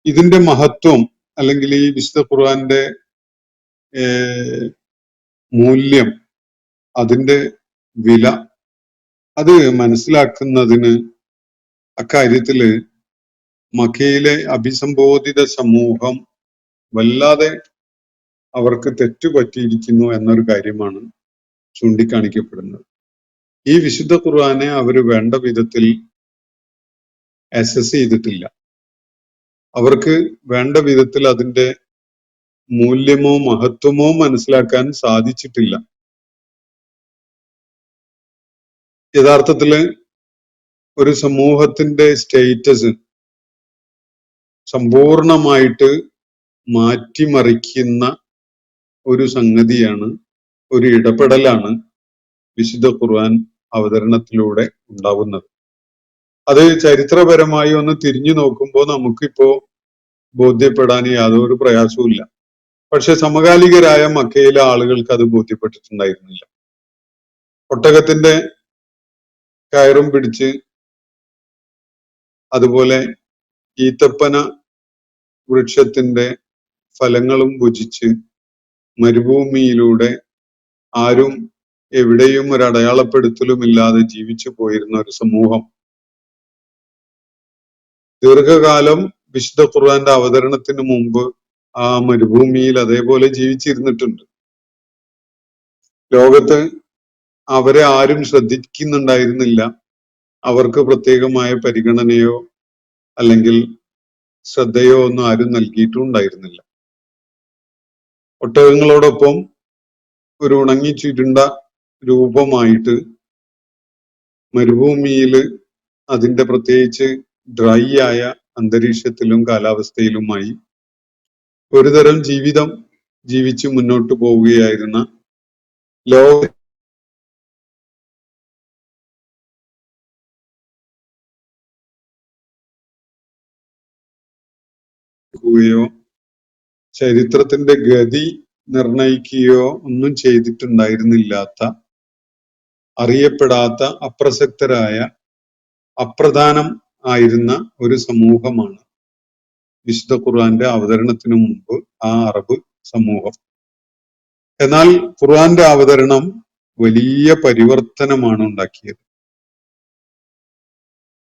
ഇതിന്റെ മഹത്വം അല്ലെങ്കിൽ ഈ വിശുദ്ധ ഖുർആന്റെ മൂല്യം, അതിന്റെ വില അത് മനസ്സിലാക്കുന്നതിന് അക്കാര്യത്തില് മക്കയിലെ അഭിസംബോധിത സമൂഹം വല്ലാതെ അവർക്ക് തെറ്റുപറ്റിയിരിക്കുന്നു എന്നൊരു കാര്യമാണ് ചൂണ്ടിക്കാണിക്കപ്പെടുന്നത്. ഈ വിശുദ്ധ ഖുർആനെ അവർ വേണ്ട വിധത്തിൽ അസസ് ചെയ്തിട്ടില്ല. അവർക്ക് വേണ്ട വിധത്തിൽ അതിന്റെ മൂല്യമോ മഹത്വമോ മനസ്സിലാക്കാൻ സാധിച്ചിട്ടില്ല. യഥാർത്ഥത്തില് ഒരു സമൂഹത്തിന്റെ സ്റ്റേറ്റസ് സമ്പൂർണമായിട്ട് മാറ്റിമറിക്കുന്ന ഒരു സംഗതിയാണ്, ഒരു ഇടപെടലാണ് വിശുദ്ധ ഖുർആൻ അവതരണത്തിലൂടെ ഉണ്ടാവുന്നത്. അത് ചരിത്രപരമായി ഒന്ന് തിരിഞ്ഞു നോക്കുമ്പോൾ നമുക്കിപ്പോ ബോധ്യപ്പെടാൻ യാതൊരു പ്രയാസവുമില്ല. പക്ഷെ സമകാലികരായ മക്കയിലെ ആളുകൾക്ക് അത് ബോധ്യപ്പെട്ടിട്ടുണ്ടായിരുന്നില്ല. ഒട്ടകത്തിന്റെ കയറും പിടിച്ച്, അതുപോലെ ഈത്തപ്പന വൃക്ഷത്തിന്റെ ഫലങ്ങളും ഭുജിച്ച് മരുഭൂമിയിലൂടെ ആരും എവിടെയും ഒരു അടയാളപ്പെടുത്തലുമില്ലാതെ ജീവിച്ചു പോയിരുന്ന ഒരു സമൂഹം ദീർഘകാലം വിശുദ്ധ ഖുർആന്റെ അവതരണത്തിന് മുമ്പ് ആ മരുഭൂമിയിൽ അതേപോലെ ജീവിച്ചിരുന്നിട്ടുണ്ട്. ലോകത്ത് അവരെ ആരും ശ്രദ്ധിക്കുന്നുണ്ടായിരുന്നില്ല. അവർക്ക് പ്രത്യേകമായ പരിഗണനയോ അല്ലെങ്കിൽ ശ്രദ്ധയോ ഒന്നും ആരും നൽകിയിട്ടുണ്ടായിരുന്നില്ല. ഒട്ടകങ്ങളോടൊപ്പം ഒരു ഉണങ്ങി ചുരുണ്ട രൂപമായിട്ട് മരുഭൂമിയിൽ അതിന്റെ പ്രത്യേകിച്ച് ഡ്രൈ ആയ അന്തരീക്ഷത്തിലും കാലാവസ്ഥയിലുമായി ഒരുതരം ജീവിതം ജീവിച്ച് മുന്നോട്ട് പോവുകയായിരുന്ന യോ ചരിത്രത്തിന്റെ ഗതി നിർണയിക്കുകയോ ഒന്നും ചെയ്തിട്ടുണ്ടായിരുന്നില്ലാത്ത, അറിയപ്പെടാത്ത, അപ്രസക്തരായ, അപ്രധാനം ആയിരുന്ന ഒരു സമൂഹമാണ് വിശുദ്ധ ഖുർആന്റെ അവതരണത്തിനു മുമ്പ് ആ അറബ് സമൂഹം. എന്നാൽ ഖുർആന്റെ അവതരണം വലിയ പരിവർത്തനമാണ് ഉണ്ടാക്കിയത്.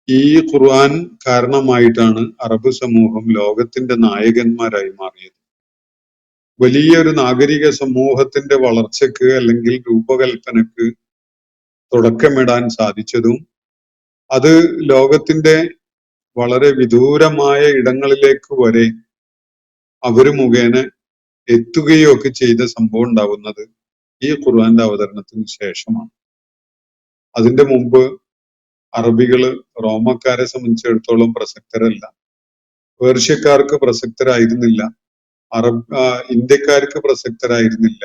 ഈ ഖുർആൻ കാരണമായിട്ടാണ് അറബ് സമൂഹം ലോകത്തിന്റെ നായകന്മാരായി മാറിയത്. വലിയൊരു നാഗരിക സമൂഹത്തിന്റെ വളർച്ചയ്ക്ക് അല്ലെങ്കിൽ രൂപകൽപ്പനക്ക് തുടക്കമിടാൻ സാധിച്ചതും അത് ലോകത്തിന്റെ വളരെ വിദൂരമായ ഇടങ്ങളിലേക്ക് വരെ അവര് മുഖേന എത്തുകയോ ഒക്കെ ചെയ്ത സംഭവം ഉണ്ടാവുന്നത് ഈ ഖുർആന്റെ അവതരണത്തിന് ശേഷമാണ്. അതിന്റെ മുമ്പ് അറബികള് റോമക്കാരെ സംബന്ധിച്ചിടത്തോളം പ്രസക്തരല്ല, പേർഷ്യക്കാർക്ക് പ്രസക്തരായിരുന്നില്ല, ഇന്ത്യക്കാർക്ക് പ്രസക്തരായിരുന്നില്ല,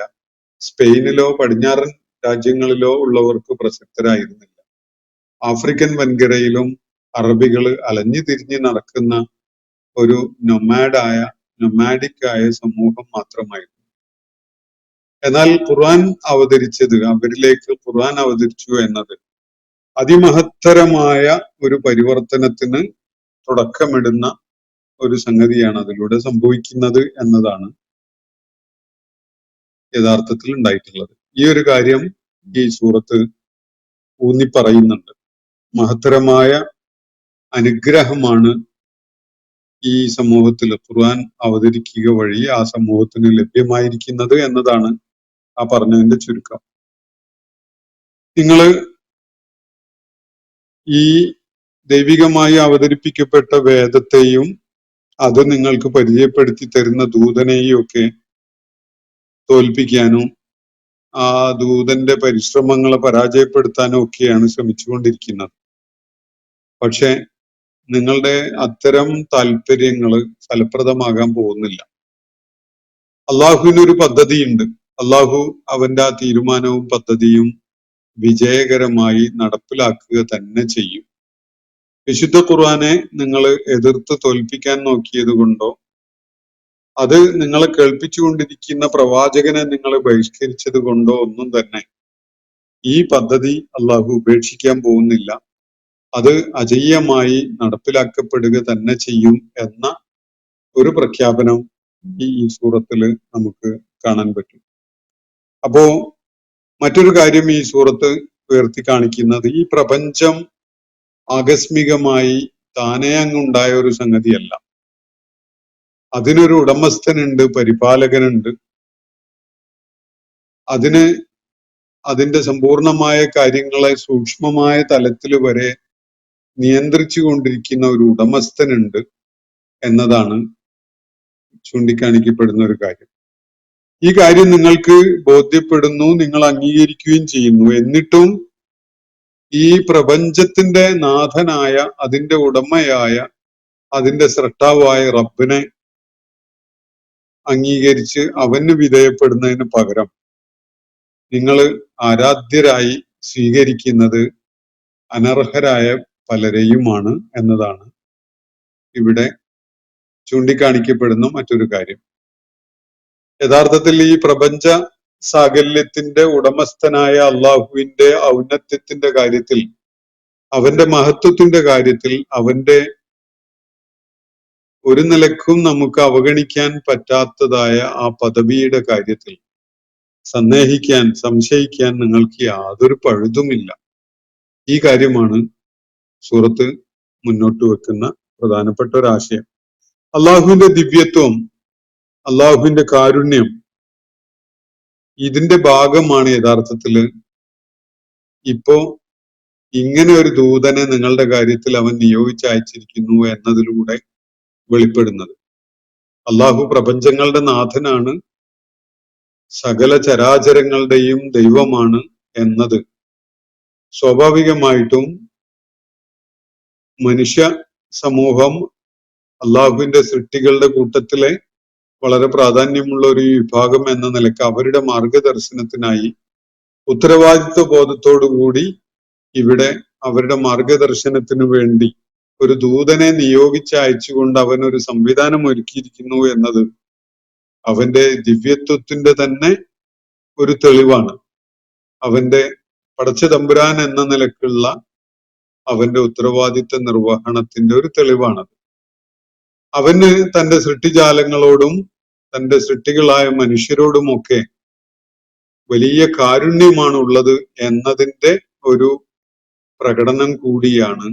സ്പെയിനിലോ പടിഞ്ഞാറൻ രാജ്യങ്ങളിലോ ഉള്ളവർക്ക് പ്രസക്തരായിരുന്നില്ല. ആഫ്രിക്കൻ വൻകരയിലും അറബികള് അലഞ്ഞു തിരിഞ്ഞ് നടക്കുന്ന ഒരു നൊമാഡിക് ആയ സമൂഹം മാത്രമായിരുന്നു. എന്നാൽ ഖുർആൻ അവതരിച്ചത്, അവരിലേക്ക് ഖുർആൻ അവതരിച്ചു എന്നത് അതിമഹത്തരമായ ഒരു പരിവർത്തനത്തിന് തുടക്കമിടുന്ന ഒരു സംഗതിയാണ് അതിലൂടെ സംഭവിക്കുന്നത് എന്നതാണ് യഥാർത്ഥത്തിൽ ഉണ്ടായിട്ടുള്ളത്. ഈ ഒരു കാര്യം ഈ സൂറത്ത് ഊന്നി പറയുന്നുണ്ട്. മഹത്തരമായ അനുഗ്രഹമാണ് ഈ സമൂഹത്തിൽ ഖുർആൻ അവതരിക്കുക വഴി ആ സമൂഹത്തിന് ലഭ്യമായിരിക്കുന്നത് എന്നതാണ് ആ പറഞ്ഞതിന്റെ ചുരുക്കം. നിങ്ങള് ഈ ദൈവികമായി അവതരിപ്പിക്കപ്പെട്ട വേദത്തെയും അത് നിങ്ങൾക്ക് പരിചയപ്പെടുത്തി തരുന്ന ദൂതനെയും ഒക്കെ തോൽപ്പിക്കാനും ആ ദൂതന്റെ പരിശ്രമങ്ങളെ പരാജയപ്പെടുത്താനും ഒക്കെയാണ് ശ്രമിച്ചുകൊണ്ടിരിക്കുന്നത്. പക്ഷെ നിങ്ങളുടെ അത്തരം താല്പര്യങ്ങൾ ഫലപ്രദമാകാൻ പോകുന്നില്ല. അള്ളാഹുവിനൊരു പദ്ധതിയുണ്ട്. അള്ളാഹു അവന്റെ ആ തീരുമാനവും പദ്ധതിയും വിജയകരമായി നടപ്പിലാക്കുക തന്നെ ചെയ്യും. വിശുദ്ധ ഖുർആനെ നിങ്ങൾ എതിർത്ത് തോൽപ്പിക്കാൻ നോക്കിയത് കൊണ്ടോ അത് നിങ്ങളെ കേൾപ്പിച്ചുകൊണ്ടിരിക്കുന്ന പ്രവാചകനെ നിങ്ങൾ ബഹിഷ്കരിച്ചത് കൊണ്ടോ ഒന്നും തന്നെ ഈ പദ്ധതി അള്ളാഹു ഉപേക്ഷിക്കാൻ പോകുന്നില്ല. അത് അജയ്യമായി നടപ്പിലാക്കപ്പെടുക തന്നെ ചെയ്യും എന്ന ഒരു പ്രഖ്യാപനം ഈ സൂറത്തിൽ നമുക്ക് കാണാൻ പറ്റും. അപ്പോ മറ്റൊരു കാര്യം ഈ സൂറത്ത് ഉയർത്തി കാണിക്കുന്നത്, ഈ പ്രപഞ്ചം ആകസ്മികമായി താനേ അങ്ങുണ്ടായ ഒരു സംഗതിയല്ല. അതിനൊരു ഉടമസ്ഥനുണ്ട്, പരിപാലകനുണ്ട്. അതിന് അതിന്റെ സമ്പൂർണമായ കാര്യങ്ങളെ സൂക്ഷ്മമായ തലത്തിൽ വരെ നിയന്ത്രിച്ചു കൊണ്ടിരിക്കുന്ന ഒരു ഉടമസ്ഥനുണ്ട് എന്നതാണ് ചൂണ്ടിക്കാണിക്കപ്പെടുന്ന ഒരു കാര്യം. ഈ കാര്യം നിങ്ങൾക്ക് ബോധ്യപ്പെടുന്നു, നിങ്ങൾ അംഗീകരിക്കുകയും ചെയ്യുന്നു. എന്നിട്ടും ഈ പ്രപഞ്ചത്തിന്റെ നാഥനായ, അതിന്റെ ഉടമയായ, അതിന്റെ സ്രഷ്ടാവായ റബ്ബിനെ അംഗീകരിച്ച് അവന് വിധേയപ്പെടുന്നതിന് പകരം നിങ്ങൾ ആരാധ്യരായി സ്വീകരിക്കുന്നത് അനർഹരായ പലരെയുമാണ് എന്നതാണ് ഇവിടെ ചൂണ്ടിക്കാണിക്കപ്പെടുന്ന മറ്റൊരു കാര്യം. യഥാർത്ഥത്തിൽ ഈ പ്രപഞ്ച സാകല്യത്തിന്റെ ഉടമസ്ഥനായ അള്ളാഹുവിന്റെ ഔന്നത്യത്തിന്റെ കാര്യത്തിൽ, അവന്റെ മഹത്വത്തിന്റെ കാര്യത്തിൽ, അവന്റെ ഒരു നിലക്കും നമുക്ക് അവഗണിക്കാൻ പറ്റാത്തതായ ആ പദവിയുടെ കാര്യത്തിൽ സന്ദേഹിക്കാൻ, സംശയിക്കാൻ നിങ്ങൾക്ക് യാതൊരു പഴുതുമില്ല. ഈ കാര്യമാണ് സൂറത്ത് മുന്നോട്ട് വെക്കുന്ന പ്രധാനപ്പെട്ട ഒരാശയം. അള്ളാഹുവിന്റെ ദിവ്യത്വം, അള്ളാഹുവിന്റെ കാരുണ്യം, ഇതിന്റെ ഭാഗമാണ് യഥാർത്ഥത്തില് ഇപ്പോ ഇങ്ങനെ ഒരു ദൂതനെ നിങ്ങളുടെ കാര്യത്തിൽ അവൻ നിയോഗിച്ചയച്ചിരിക്കുന്നു എന്നതിലൂടെ വെളിപ്പെടുന്നത്. അള്ളാഹു പ്രപഞ്ചങ്ങളുടെ നാഥനാണ്, സകല ചരാചരങ്ങളുടെയും ദൈവമാണ് എന്നത് സ്വാഭാവികമായിട്ടും മനുഷ്യ സമൂഹം അള്ളാഹുവിന്റെ സൃഷ്ടികളുടെ കൂട്ടത്തിലെ വളരെ പ്രാധാന്യമുള്ള ഒരു വിഭാഗം എന്ന നിലക്ക് അവരുടെ മാർഗദർശനത്തിനായി ഉത്തരവാദിത്വ ബോധത്തോടുകൂടി ഇവിടെ അവരുടെ മാർഗദർശനത്തിനു വേണ്ടി ഒരു ദൂതനെ നിയോഗിച്ച് അയച്ചുകൊണ്ട് അവനൊരു സംവിധാനം ഒരുക്കിയിരിക്കുന്നു എന്നത് അവന്റെ ദിവ്യത്വത്തിന്റെ തന്നെ ഒരു തെളിവാണ്. അവന്റെ പടച്ച തമ്പുരാൻ എന്ന നിലക്കുള്ള അവന്റെ ഉത്തരവാദിത്വ നിർവഹണത്തിന്റെ ഒരു തെളിവാണത്. അവന് തന്റെ സൃഷ്ടിജാലങ്ങളോടും തന്റെ സൃഷ്ടികളായ മനുഷ്യരോടുമൊക്കെ വലിയ കാരുണ്യമാണ് ഉള്ളത് എന്നതിന്റെ ഒരു പ്രകടനം കൂടിയാണ്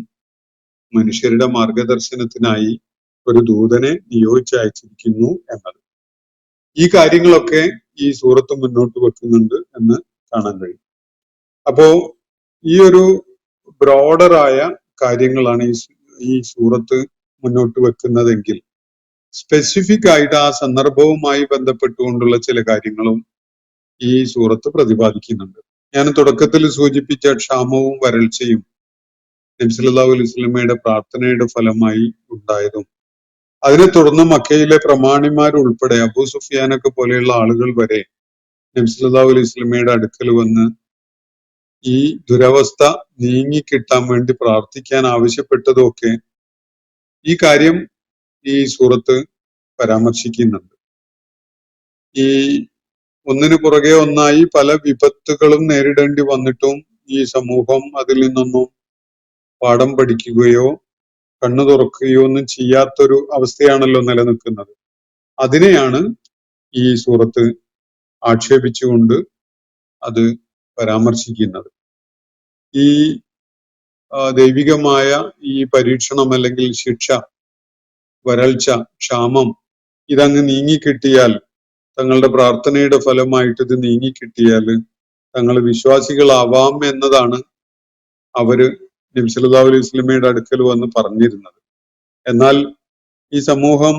മനുഷ്യരുടെ മാർഗദർശനത്തിനായി ഒരു ദൂതനെ നിയോഗിച്ചയച്ചിരിക്കുന്നു എന്നത്. ഈ കാര്യങ്ങളൊക്കെ ഈ സൂറത്ത് മുന്നോട്ട് വെക്കുന്നുണ്ട് എന്ന് കാണാൻ കഴിയും. അപ്പോ ഈ ഒരു ബ്രോഡറായ കാര്യങ്ങളാണ് ഈ സൂറത്ത് മുന്നോട്ട് വെക്കുന്നതെങ്കിൽ, സ്പെസിഫിക് ആയിട്ട് ആ സന്ദർഭവുമായി ബന്ധപ്പെട്ടുകൊണ്ടുള്ള ചില കാര്യങ്ങളും ഈ സൂറത്ത് പ്രതിപാദിക്കുന്നുണ്ട്. ഞാൻ തുടക്കത്തിൽ സൂചിപ്പിച്ച ക്ഷാമവും വരൾച്ചയും നബി സല്ലല്ലാഹു അലൈഹി വസല്ലമയുടെ പ്രാർത്ഥനയുടെ ഫലമായി ഉണ്ടായതും, അതിനെ തുടർന്ന് മക്കയിലെ പ്രമാണിമാരുൾപ്പെടെ അബൂ സുഫിയാനൊക്കെ പോലെയുള്ള ആളുകൾ വരെ നബി സല്ലല്ലാഹു അലൈഹി വസല്ലമയുടെ അടുക്കൽ വന്ന് ഈ ദുരവസ്ഥ നീങ്ങിക്കിട്ടാൻ വേണ്ടി പ്രാർത്ഥിക്കാൻ ആവശ്യപ്പെട്ടതൊക്കെ ഈ കാര്യം ഈ സൂറത്ത് പരാമർശിക്കുന്നുണ്ട്. ഈ ഒന്നിനു പുറകെ ഒന്നായി പല വിപത്തുകളും നേരിടേണ്ടി വന്നിട്ടും ഈ സമൂഹം അതിൽ നിന്നൊന്നും പാഠം പഠിക്കുകയോ കണ്ണു തുറക്കുകയോ ഒന്നും ചെയ്യാത്തൊരു അവസ്ഥയാണല്ലോ നിലനിൽക്കുന്നത്. അതിനെയാണ് ഈ സൂറത്ത് ആക്ഷേപിച്ചുകൊണ്ട് അത് പരാമർശിക്കുന്നത്. ഈ ദൈവികമായ ഈ പരീക്ഷണം അല്ലെങ്കിൽ ശിക്ഷ, വരൾച്ച, ക്ഷാമം ഇതങ്ങ് നീങ്ങിക്കിട്ടിയാൽ, തങ്ങളുടെ പ്രാർത്ഥനയുടെ ഫലമായിട്ട് ഇത് നീങ്ങിക്കിട്ടിയാൽ തങ്ങൾ വിശ്വാസികളാവാം എന്നതാണ് അവര് നബി സല്ലല്ലാഹു അലൈഹി വസല്ലമയുടെ അടുക്കൽ വന്ന് പറഞ്ഞിരുന്നത്. എന്നാൽ ഈ സമൂഹം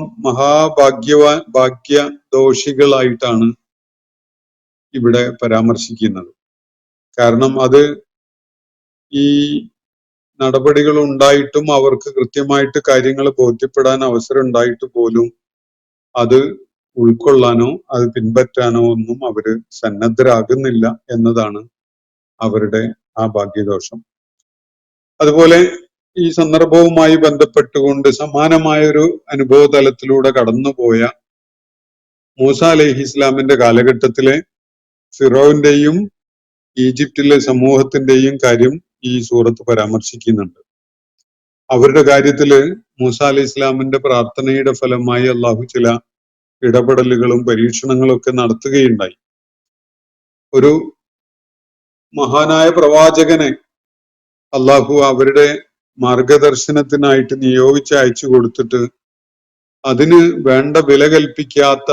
ഭാഗ്യദോഷികളായിട്ടാണ് ഇവിടെ പരാമർശിക്കുന്നത്. കാരണം അത് ഈ നടപടികൾ ഉണ്ടായിട്ടും അവർക്ക് കൃത്യമായിട്ട് കാര്യങ്ങൾ ബോധ്യപ്പെടാൻ അവസരം ഉണ്ടായിട്ട് പോലും അത് ഉൾക്കൊള്ളാനോ അത് പിൻപറ്റാനോ ഒന്നും അവര് സന്നദ്ധരാകുന്നില്ല എന്നതാണ് അവരുടെ ആ ഭാഗ്യദോഷം. അതുപോലെ ഈ സന്ദർഭവുമായി ബന്ധപ്പെട്ടുകൊണ്ട് സമാനമായ ഒരു അനുഭവ തലത്തിലൂടെ കടന്നുപോയ മൂസ അലൈഹി ഇസ്ലാമിന്റെ കാലഘട്ടത്തിലെ ഫിറോവിന്റെയും ഈജിപ്തിലെ സമൂഹത്തിന്റെയും കാര്യം ഈ സൂറത്ത് പരാമർശിക്കുന്നുണ്ട്. അവരുടെ കാര്യത്തില് മൂസ അലൈഹി ഇസ്ലാമിന്റെ പ്രാർത്ഥനയുടെ ഫലമായി അള്ളാഹു ചില ഇടപെടലുകളും പരീക്ഷണങ്ങളും ഒക്കെ നടത്തുകയുണ്ടായി. ഒരു മഹാനായ പ്രവാചകനെ അള്ളാഹു അവരുടെ മാർഗദർശനത്തിനായിട്ട് നിയോഗിച്ച് അയച്ചു കൊടുത്തിട്ട് അതിന് വേണ്ട വില കൽപ്പിക്കാത്ത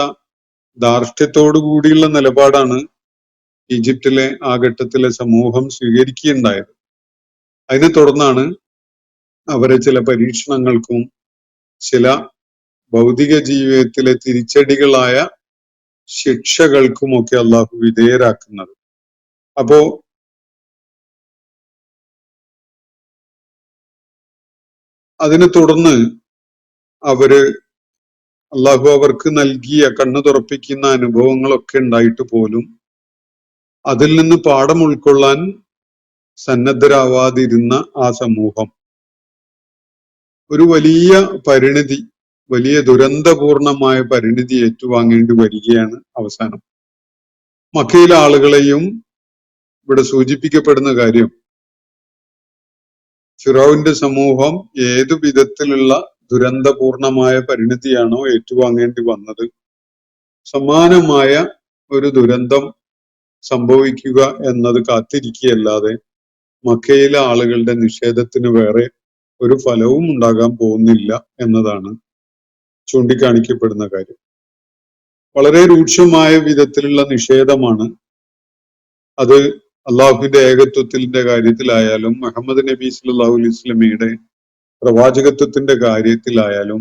ധാർഷ്ട്യത്തോടു കൂടിയുള്ള നിലപാടാണ് ഈജിപ്തിലെ ആ ഘട്ടത്തിലെ സമൂഹം സ്വീകരിക്കുകയുണ്ടായത്. അതിനെ തുടർന്നാണ് അവരെ ചില പരീക്ഷണങ്ങൾക്കും ചില ഭൗതിക ജീവിതത്തിലെ തിരിച്ചടികളായ ശിക്ഷകൾക്കുമൊക്കെ അള്ളാഹു വിധേയരാക്കുന്നത്. അപ്പോ അതിനെ തുടർന്ന് അവര് അള്ളാഹു അവർക്ക് നൽകിയ കണ്ണു തുറപ്പിക്കുന്ന അനുഭവങ്ങളൊക്കെ ഉണ്ടായിട്ട് പോലും അതിൽ നിന്ന് പാഠം ഉൾക്കൊള്ളാൻ സന്നദ്ധരാവാതിരുന്ന ആ സമൂഹം ഒരു വലിയ പരിണിതി, വലിയ ദുരന്തപൂർണമായ പരിണിതി ഏറ്റുവാങ്ങേണ്ടി വരികയാണ് അവസാനം. മക്കയിലെ ആളുകളെയും ഇവിടെ സൂചിപ്പിക്കപ്പെടുന്ന കാര്യം ഫിറോവിന്റെ സമൂഹം ഏതു വിധത്തിലുള്ള ദുരന്തപൂർണമായ പരിണിതിയാണോ ഏറ്റുവാങ്ങേണ്ടി വന്നത്, സമാനമായ ഒരു ദുരന്തം സംഭവിക്കുക എന്നത് കാത്തിരിക്കുകയല്ലാതെ മക്കയിലെ ആളുകളുടെ നിഷേധത്തിന് വേറെ ഒരു ഫലവും ഉണ്ടാകാൻ പോകുന്നില്ല എന്നതാണ് ചൂണ്ടിക്കാണിക്കപ്പെടുന്ന കാര്യം. വളരെ രൂക്ഷമായ വിധത്തിലുള്ള നിഷേധമാണ് അത്. അള്ളാഹുവിന്റെ ഏകത്വത്തിന്റെ കാര്യത്തിലായാലും മുഹമ്മദ് നബി സല്ലല്ലാഹു അലൈഹി വസല്ലമയുടെ പ്രവാചകത്വത്തിന്റെ കാര്യത്തിലായാലും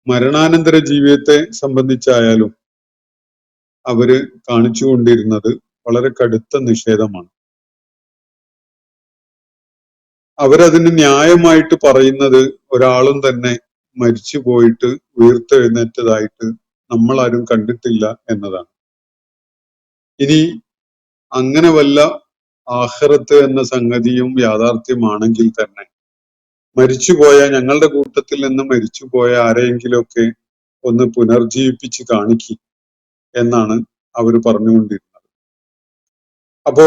മരണാനന്തര ജീവിതത്തെ സംബന്ധിച്ചായാലും അവര് കാണിച്ചുകൊണ്ടിരുന്നത് വളരെ കടുത്ത നിഷേധമാണ്. അവരതിന് ന്യായമായിട്ട് പറയുന്നത് ഒരാളും തന്നെ മരിച്ചു പോയിട്ട് ഉയർത്തെഴുന്നേറ്റതായിട്ട് നമ്മളാരും കണ്ടിട്ടില്ല എന്നതാണ്. ഇനി അങ്ങനെ വല്ല ആഖിറത്ത് എന്ന സംഗതിയും യാഥാർത്ഥ്യമാണെങ്കിൽ തന്നെ മരിച്ചുപോയ, ഞങ്ങളുടെ കൂട്ടത്തിൽ നിന്ന് മരിച്ചുപോയ ആരെയെങ്കിലുമൊക്കെ ഒന്ന് പുനർജീവിപ്പിച്ച് കാണിക്കി എന്നാണ് അവർ പറഞ്ഞുകൊണ്ടിരുന്നത്. അപ്പോ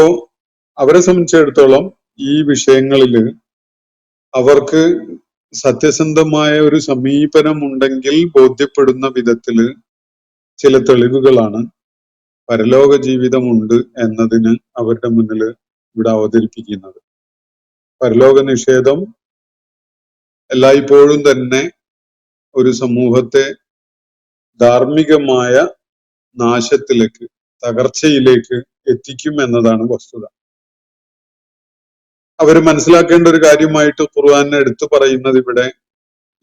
അവരെ സംബന്ധിച്ചിടത്തോളം ഈ വിഷയങ്ങളില് അവർക്ക് സത്യസന്ധമായ ഒരു സമീപനം ഉണ്ടെങ്കിൽ ബോധ്യപ്പെടുന്ന വിധത്തില് ചില തെളിവുകളാണ് പരലോക ജീവിതമുണ്ട് എന്നതിന് അവരുടെ മുന്നിൽ ഇവിടെ അവതരിപ്പിക്കുന്നത്. പരലോക നിഷേധം എല്ലായ്പ്പോഴും തന്നെ ഒരു സമൂഹത്തെ ധാർമ്മികമായ നാശത്തിലേക്ക്, തകർച്ചയിലേക്ക് എത്തിക്കും എന്നതാണ് വസ്തുത. അവർ മനസ്സിലാക്കേണ്ട ഒരു കാര്യമായിട്ട് ഖുർആൻ എടുത്തു പറയുന്നത് ഇവിടെ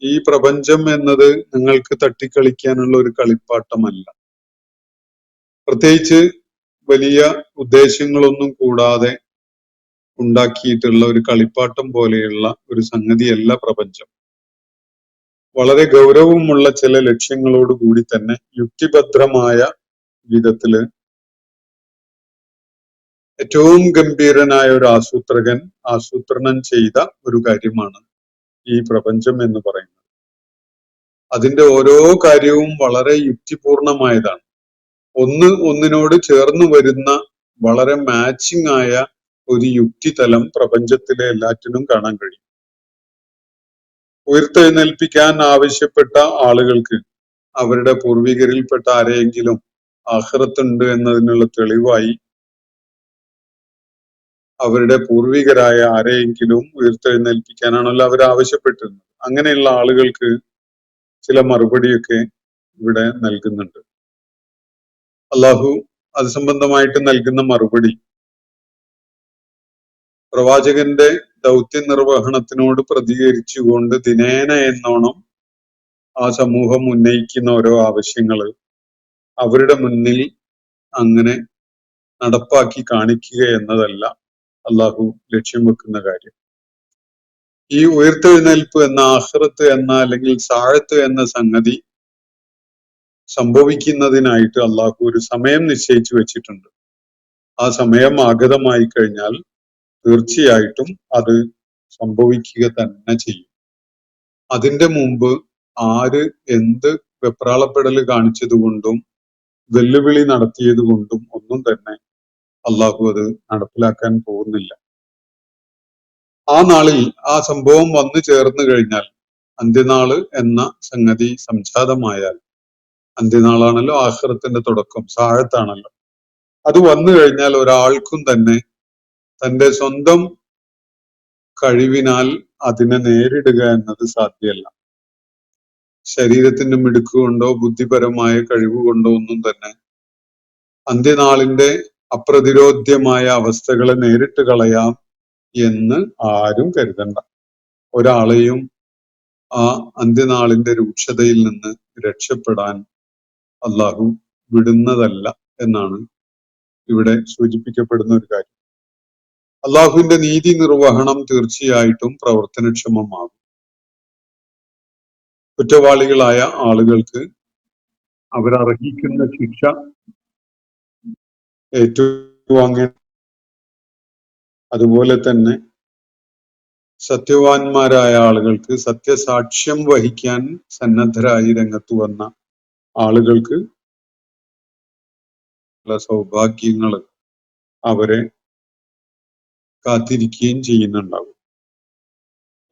ഈ പ്രപഞ്ചം എന്നത് നിങ്ങൾക്ക് തട്ടിക്കളിക്കാനുള്ള ഒരു കളിപ്പാട്ടമല്ല. പ്രത്യേകിച്ച് വലിയ ഉദ്ദേശങ്ങളൊന്നും കൂടാതെ ഉണ്ടാക്കിയിട്ടുള്ള ഒരു കളിപ്പാട്ടം പോലെയുള്ള ഒരു സംഗതിയല്ല പ്രപഞ്ചം. വളരെ ഗൗരവമുള്ള ചില ലക്ഷ്യങ്ങളോട് കൂടി തന്നെ യുക്തിഭദ്രമായ വിധത്തില് ഏറ്റവും ഗംഭീരനായ ഒരു ആസൂത്രകൻ ആസൂത്രണം ചെയ്ത ഒരു കാര്യമാണ് ഈ പ്രപഞ്ചം എന്ന് പറയുന്നത്. അതിന്റെ ഓരോ കാര്യവും വളരെ യുക്തിപൂർണമായതാണ്. ഒന്നിനോട് ചേർന്ന് വരുന്ന വളരെ മാച്ചിങ് ആയ ഒരു യുക്തിതലം പ്രപഞ്ചത്തിലെ എല്ലാറ്റിനും കാണാൻ കഴിയും. ഉയർത്തെഴുന്നേൽപ്പിക്കാൻ ആവശ്യപ്പെട്ട ആളുകൾക്ക് അവരുടെ പൂർവികരിൽപ്പെട്ട ആരെയെങ്കിലും ആഖിറത്തുണ്ട് എന്നതിനുള്ള തെളിവായി അവരുടെ പൂർവികരായ ആരെയെങ്കിലും ഉയർത്തെഴുന്നേൽപ്പിക്കാനാണല്ലോ അവർ ആവശ്യപ്പെട്ടിരുന്നത്. അങ്ങനെയുള്ള ആളുകൾക്ക് ചില മറുപടിയൊക്കെ ഇവിടെ നൽകുന്നുണ്ട്. അള്ളാഹു അത് സംബന്ധമായിട്ട് നൽകുന്ന മറുപടി പ്രവാചകന്റെ ദൗത്യ നിർവഹണത്തിനോട് പ്രതികരിച്ചുകൊണ്ട് ദിനേന എന്നോണം ആ സമൂഹം ഉന്നയിക്കുന്ന ഓരോ ആവശ്യങ്ങള് അവരുടെ മുന്നിൽ അങ്ങനെ നടപ്പാക്കി കാണിക്കുക എന്നതല്ല അള്ളാഹു ലക്ഷ്യം വെക്കുന്ന കാര്യം. ഈ ഉയർത്തെഴുന്നേൽപ്പ് എന്ന ആഖിറത്ത് എന്ന അല്ലെങ്കിൽ സാഴത്ത് എന്ന സംഗതി സംഭവിക്കുന്നതിനായിട്ട് അള്ളാഹു ഒരു സമയം നിശ്ചയിച്ചു വെച്ചിട്ടുണ്ട്. ആ സമയം ആഗതമായി കഴിഞ്ഞാൽ തീർച്ചയായിട്ടും അത് സംഭവിക്കുക തന്നെ ചെയ്യും. അതിന്റെ മുമ്പ് ആര് എന്ത് വെപ്രാളപ്പെടൽ കാണിച്ചത് കൊണ്ടും വെല്ലുവിളി നടത്തിയത് കൊണ്ടും ഒന്നും തന്നെ അള്ളാഹു അത് നടപ്പിലാക്കാൻ പോകുന്നില്ല. ആ നാളിൽ ആ സംഭവം വന്നു ചേർന്ന് കഴിഞ്ഞാൽ, അന്ത്യനാള് എന്ന സംഗതി സംജാതമായാൽ, അന്ത്യനാളാണല്ലോ ആഖിറത്തിന്റെ തുടക്കം, സാഴത്താണല്ലോ, അത് വന്നു കഴിഞ്ഞാൽ ഒരാൾക്കും തന്നെ തന്റെ സ്വന്തം കഴിവിനാൽ അതിനെ നേരിടുക എന്നത് സാധ്യമല്ല. ശരീരത്തിന്റെ മിടുക്ക് കൊണ്ടോ ബുദ്ധിപരമായ കഴിവ് കൊണ്ടോ ഒന്നും തന്നെ അന്ത്യനാളിന്റെ അപ്രതിരോധ്യമായ അവസ്ഥകളെ നേരിട്ട് കളയാം എന്ന് ആരും കരുതണ്ട. ഒരാളെയും ആ അന്ത്യനാളിന്റെ രൂക്ഷതയിൽ നിന്ന് രക്ഷപ്പെടാൻ അള്ളാഹു വിടുന്നതല്ല എന്നാണ് ഇവിടെ സൂചിപ്പിക്കപ്പെടുന്ന ഒരു കാര്യം. അള്ളാഹുവിന്റെ നീതി നിർവഹണം തീർച്ചയായിട്ടും പ്രവർത്തനക്ഷമമാകും. കുറ്റവാളികളായ ആളുകൾക്ക് അവരർഹിക്കുന്ന ശിക്ഷ ഏറ്റുവാങ്ങ, അതുപോലെ തന്നെ സത്യവാന്മാരായ ആളുകൾക്ക്, സത്യസാക്ഷ്യം വഹിക്കാൻ സന്നദ്ധരായി രംഗത്ത് വന്ന ആളുകൾക്ക് ഉള്ള സൗഭാഗ്യങ്ങൾ അവരെ കാത്തിരിക്കുകയും ചെയ്യുന്നുണ്ടാവും.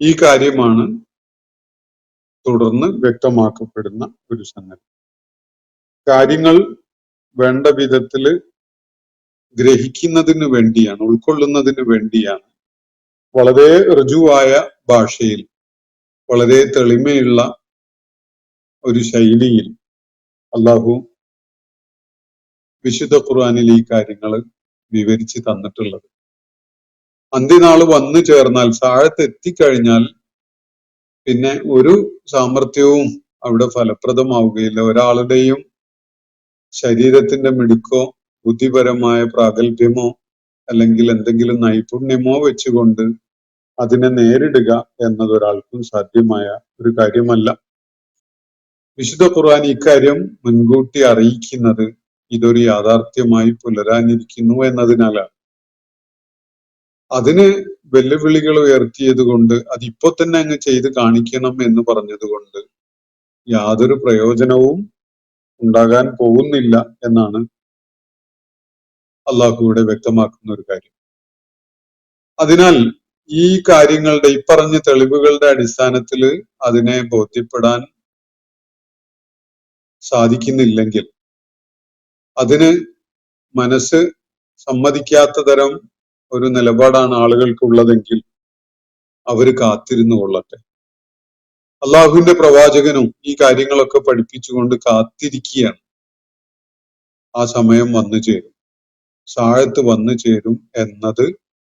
ഈ കാര്യമാണ് തുടർന്ന് വ്യക്തമാക്കപ്പെടുന്ന ഒരു സംഗതി. കാര്യങ്ങൾ വേണ്ട വിധത്തില് ഗ്രഹിക്കുന്നതിന് വേണ്ടിയാണ്, ഉൾക്കൊള്ളുന്നതിന് വേണ്ടിയാണ് വളരെ ഋജുവായ ഭാഷയിൽ, വളരെ തെളിമയുള്ള ഒരു ശൈലിയിൽ അള്ളാഹു വിശുദ്ധ ഖുർആനിൽ ഈ കാര്യങ്ങൾ വിവരിച്ച് തന്നിട്ടുള്ളത്. അന്ത്യനാള് വന്നു ചേർന്നാൽ, സാഴത്ത് എത്തിക്കഴിഞ്ഞാൽ പിന്നെ ഒരു സാമർത്ഥ്യവും അവിടെ ഫലപ്രദമാവുകയില്ല. ഒരാളുടെയും ശരീരത്തിന്റെ മിടുക്കോ ബുദ്ധിപരമായ പ്രാഗൽഭ്യമോ അല്ലെങ്കിൽ എന്തെങ്കിലും നൈപുണ്യമോ വെച്ചുകൊണ്ട് അതിനെ നേരിടുക എന്നത് ഒരാൾക്കും സാധ്യമായ ഒരു കാര്യമല്ല. വിശുദ്ധ ഖുർആൻ ഇക്കാര്യം മുൻകൂട്ടി അറിയിക്കുന്നത് ഇതൊരു യാഥാർത്ഥ്യമായി പുലരാനിരിക്കുന്നു എന്നതിനാലാണ്. അതിന് വെല്ലുവിളികൾ ഉയർത്തിയത് കൊണ്ട്, അതിപ്പോ തന്നെ അങ്ങ് ചെയ്ത് കാണിക്കണം എന്ന് പറഞ്ഞത് കൊണ്ട് യാതൊരു പ്രയോജനവും ഉണ്ടാകാൻ പോകുന്നില്ല എന്നാണ് അള്ളാഹു ഇവിടെ വ്യക്തമാക്കുന്ന ഒരു കാര്യം. അതിനാൽ ഈ കാര്യങ്ങളുടെ, ഇപ്പറഞ്ഞ തെളിവുകളുടെ അടിസ്ഥാനത്തിൽ അതിനെ ബോധ്യപ്പെടാൻ സാധിക്കുന്നില്ലെങ്കിൽ, അതിന് മനസ്സ് സമ്മതിക്കാത്ത തരം ഒരു നിലപാടാണ് ആളുകൾക്കുള്ളതെങ്കിൽ അവര് കാത്തിരുന്നു കൊള്ളട്ടെ. അള്ളാഹുവിന്റെ പ്രവാചകനും ഈ കാര്യങ്ങളൊക്കെ പഠിപ്പിച്ചുകൊണ്ട് കാത്തിരിക്കുകയാണ്. ആ സമയം വന്നു ചേരും, സാഴത്ത് വന്നു ചേരും എന്നത്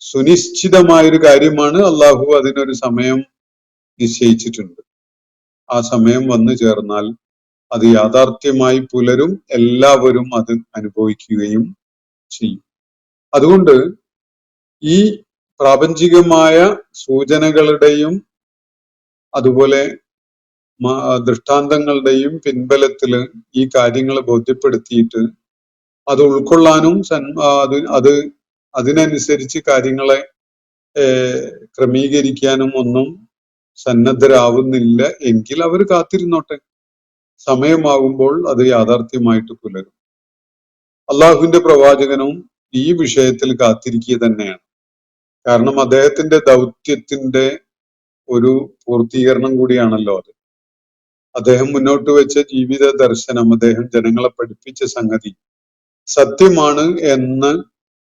സുനിശ്ചിതമായൊരു കാര്യമാണ്. അള്ളാഹു അതിനൊരു സമയം നിശ്ചയിച്ചിട്ടുണ്ട്. ആ സമയം വന്നു ചേർന്നാൽ അത് യാഥാർത്ഥ്യമായി പുലരും, എല്ലാവരും അത് അനുഭവിക്കുകയും ചെയ്യും. അതുകൊണ്ട് ഈ പ്രാപഞ്ചികമായ സൂചനകളുടെയും അതുപോലെ ദൃഷ്ടാന്തങ്ങളുടെയും പിൻബലത്തില് ഈ കാര്യങ്ങൾ ബോധ്യപ്പെടുത്തിയിട്ട് അത് ഉൾക്കൊള്ളാനും അതിനനുസരിച്ച് കാര്യങ്ങളെ ക്രമീകരിക്കാനും ഒന്നും സന്നദ്ധരാവുന്നില്ല എങ്കിൽ അവർ കാത്തിരുന്നോട്ടെ. സമയമാകുമ്പോൾ അത് യാഥാർത്ഥ്യമായിട്ട് പുലരും. അള്ളാഹുവിന്റെ പ്രവാചകനും ഈ വിഷയത്തിൽ കാത്തിരിക്കുക തന്നെയാണ്. കാരണം അദ്ദേഹത്തിന്റെ ദൗത്യത്തിന്റെ ഒരു പൂർത്തീകരണം കൂടിയാണല്ലോ അത്. അദ്ദേഹം മുന്നോട്ട് വെച്ച ജീവിത ദർശനം, അദ്ദേഹം ജനങ്ങളെ പഠിപ്പിച്ച സംഗതി സത്യമാണ് എന്ന്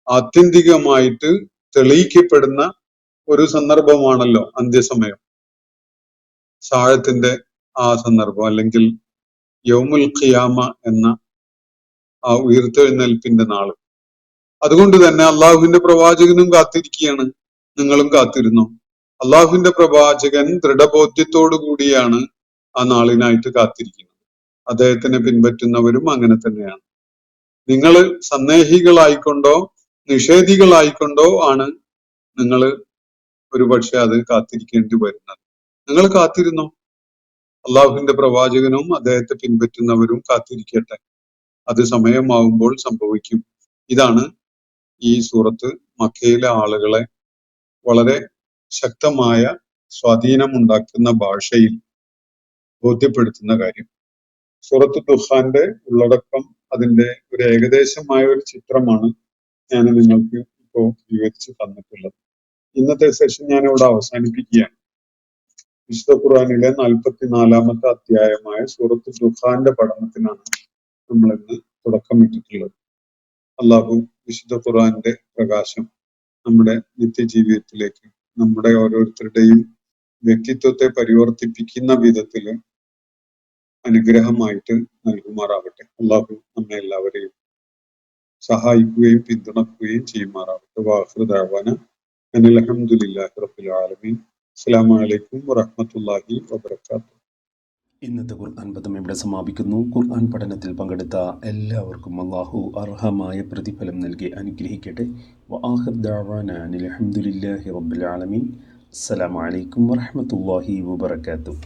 ആത്യന്തികമായിട്ട് തെളിയിക്കപ്പെടുന്ന ഒരു സന്ദർഭമാണല്ലോ അന്ത്യസമയം, സാഴത്തിന്റെ ആ സന്ദർഭം, അല്ലെങ്കിൽ യൗമുൽ ഖിയാമ എന്ന ആ ഉയർത്തെഴുന്നേൽപ്പിന്റെ നാള്. അതുകൊണ്ട് തന്നെ അള്ളാഹുവിന്റെ പ്രവാചകനും കാത്തിരിക്കുകയാണ്, നിങ്ങളും കാത്തിരുന്നോ. അള്ളാഹുവിന്റെ പ്രവാചകൻ ദൃഢബോധ്യത്തോടു കൂടിയാണ് ആ നാളിനായിട്ട് കാത്തിരിക്കുന്നത്. അദ്ദേഹത്തിനെ പിൻപറ്റുന്നവരും അങ്ങനെ തന്നെയാണ്. നിങ്ങൾ സന്ദേഹികളായിക്കൊണ്ടോ നിഷേധികളായിക്കൊണ്ടോ ആണ് നിങ്ങൾ ഒരുപക്ഷെ അത് കാത്തിരിക്കേണ്ടി വരുന്നത്. നിങ്ങൾ കാത്തിരുന്നോ? അള്ളാഹുവിന്റെ പ്രവാചകനും അദ്ദേഹത്തെ പിൻപറ്റുന്നവരും കാത്തിരിക്കട്ടെ, അത് സമയമാവുമ്പോൾ സംഭവിക്കും. ഇതാണ് ഈ സൂറത്ത് മക്കയിലെ ആളുകളെ വളരെ ശക്തമായ സ്വാധീനമുണ്ടാക്കുന്ന ഭാഷയിൽ ബോധ്യപ്പെടുത്തുന്ന കാര്യം. സൂറത്ത് ദുഖാന്റെ ഉള്ളടക്കം, അതിന്റെ ഒരു ഏകദേശമായ ഒരു ചിത്രമാണ് ഞാൻ നിങ്ങൾക്ക് ഇപ്പോൾ വിവരിച്ച് തന്നിട്ടുള്ളത്. ഇന്നത്തെ സെഷൻ ഞാൻ ഇവിടെ അവസാനിപ്പിക്കുകയാണ്. വിശുദ്ധ ഖുർആനിലെ 44-ാമത്തെ അധ്യായമായ സൂറത്ത് ദുഖാന്റെ പഠനത്തിനാണ് നമ്മൾ ഇന്ന് തുടക്കമിട്ടിട്ടുള്ളത്. അള്ളാഹു വിശുദ്ധ ഖുർആന്റെ പ്രകാശം നമ്മുടെ നിത്യജീവിതത്തിലേക്ക്, നമ്മുടെ ഓരോരുത്തരുടെയും വ്യക്തിത്വത്തെ പരിവർത്തിപ്പിക്കുന്ന വിധത്തിൽ അനുഗ്രഹമായിട്ട് നൽകുമാറാവട്ടെ. അള്ളാഹു നമ്മെ എല്ലാവരെയും സഹായിക്കുകയും പിന്തുണക്കുകയും ചെയ്യുമാറാവട്ടെ. വാഖിറു ദഅ്വാന അനിൽ ഹംദുലില്ലാഹി റബ്ബിൽ ആലമീൻ. അസ്സലാമു അലൈക്കും വറഹ്മത്തുള്ളാഹി വബറകാതുഹു. ഇന്നത്തെ ഖുർആൻ പദം ഇവിടെ സമാപിക്കുന്നു. ഖുർആൻ പഠനത്തിൽ പങ്കെടുത്ത എല്ലാവർക്കും അല്ലാഹു അർഹമായ പ്രതിഫലം നൽകി അനുഗ്രഹിക്കട്ടെ. വആഖിറു ദഅ്വാന അനിൽ ഹംദുലില്ലാഹി റബ്ബിൽ ആലമീൻ. അസ്സലാമു അലൈക്കും വറഹ്മത്തുള്ളാഹി വബറകാതുഹു.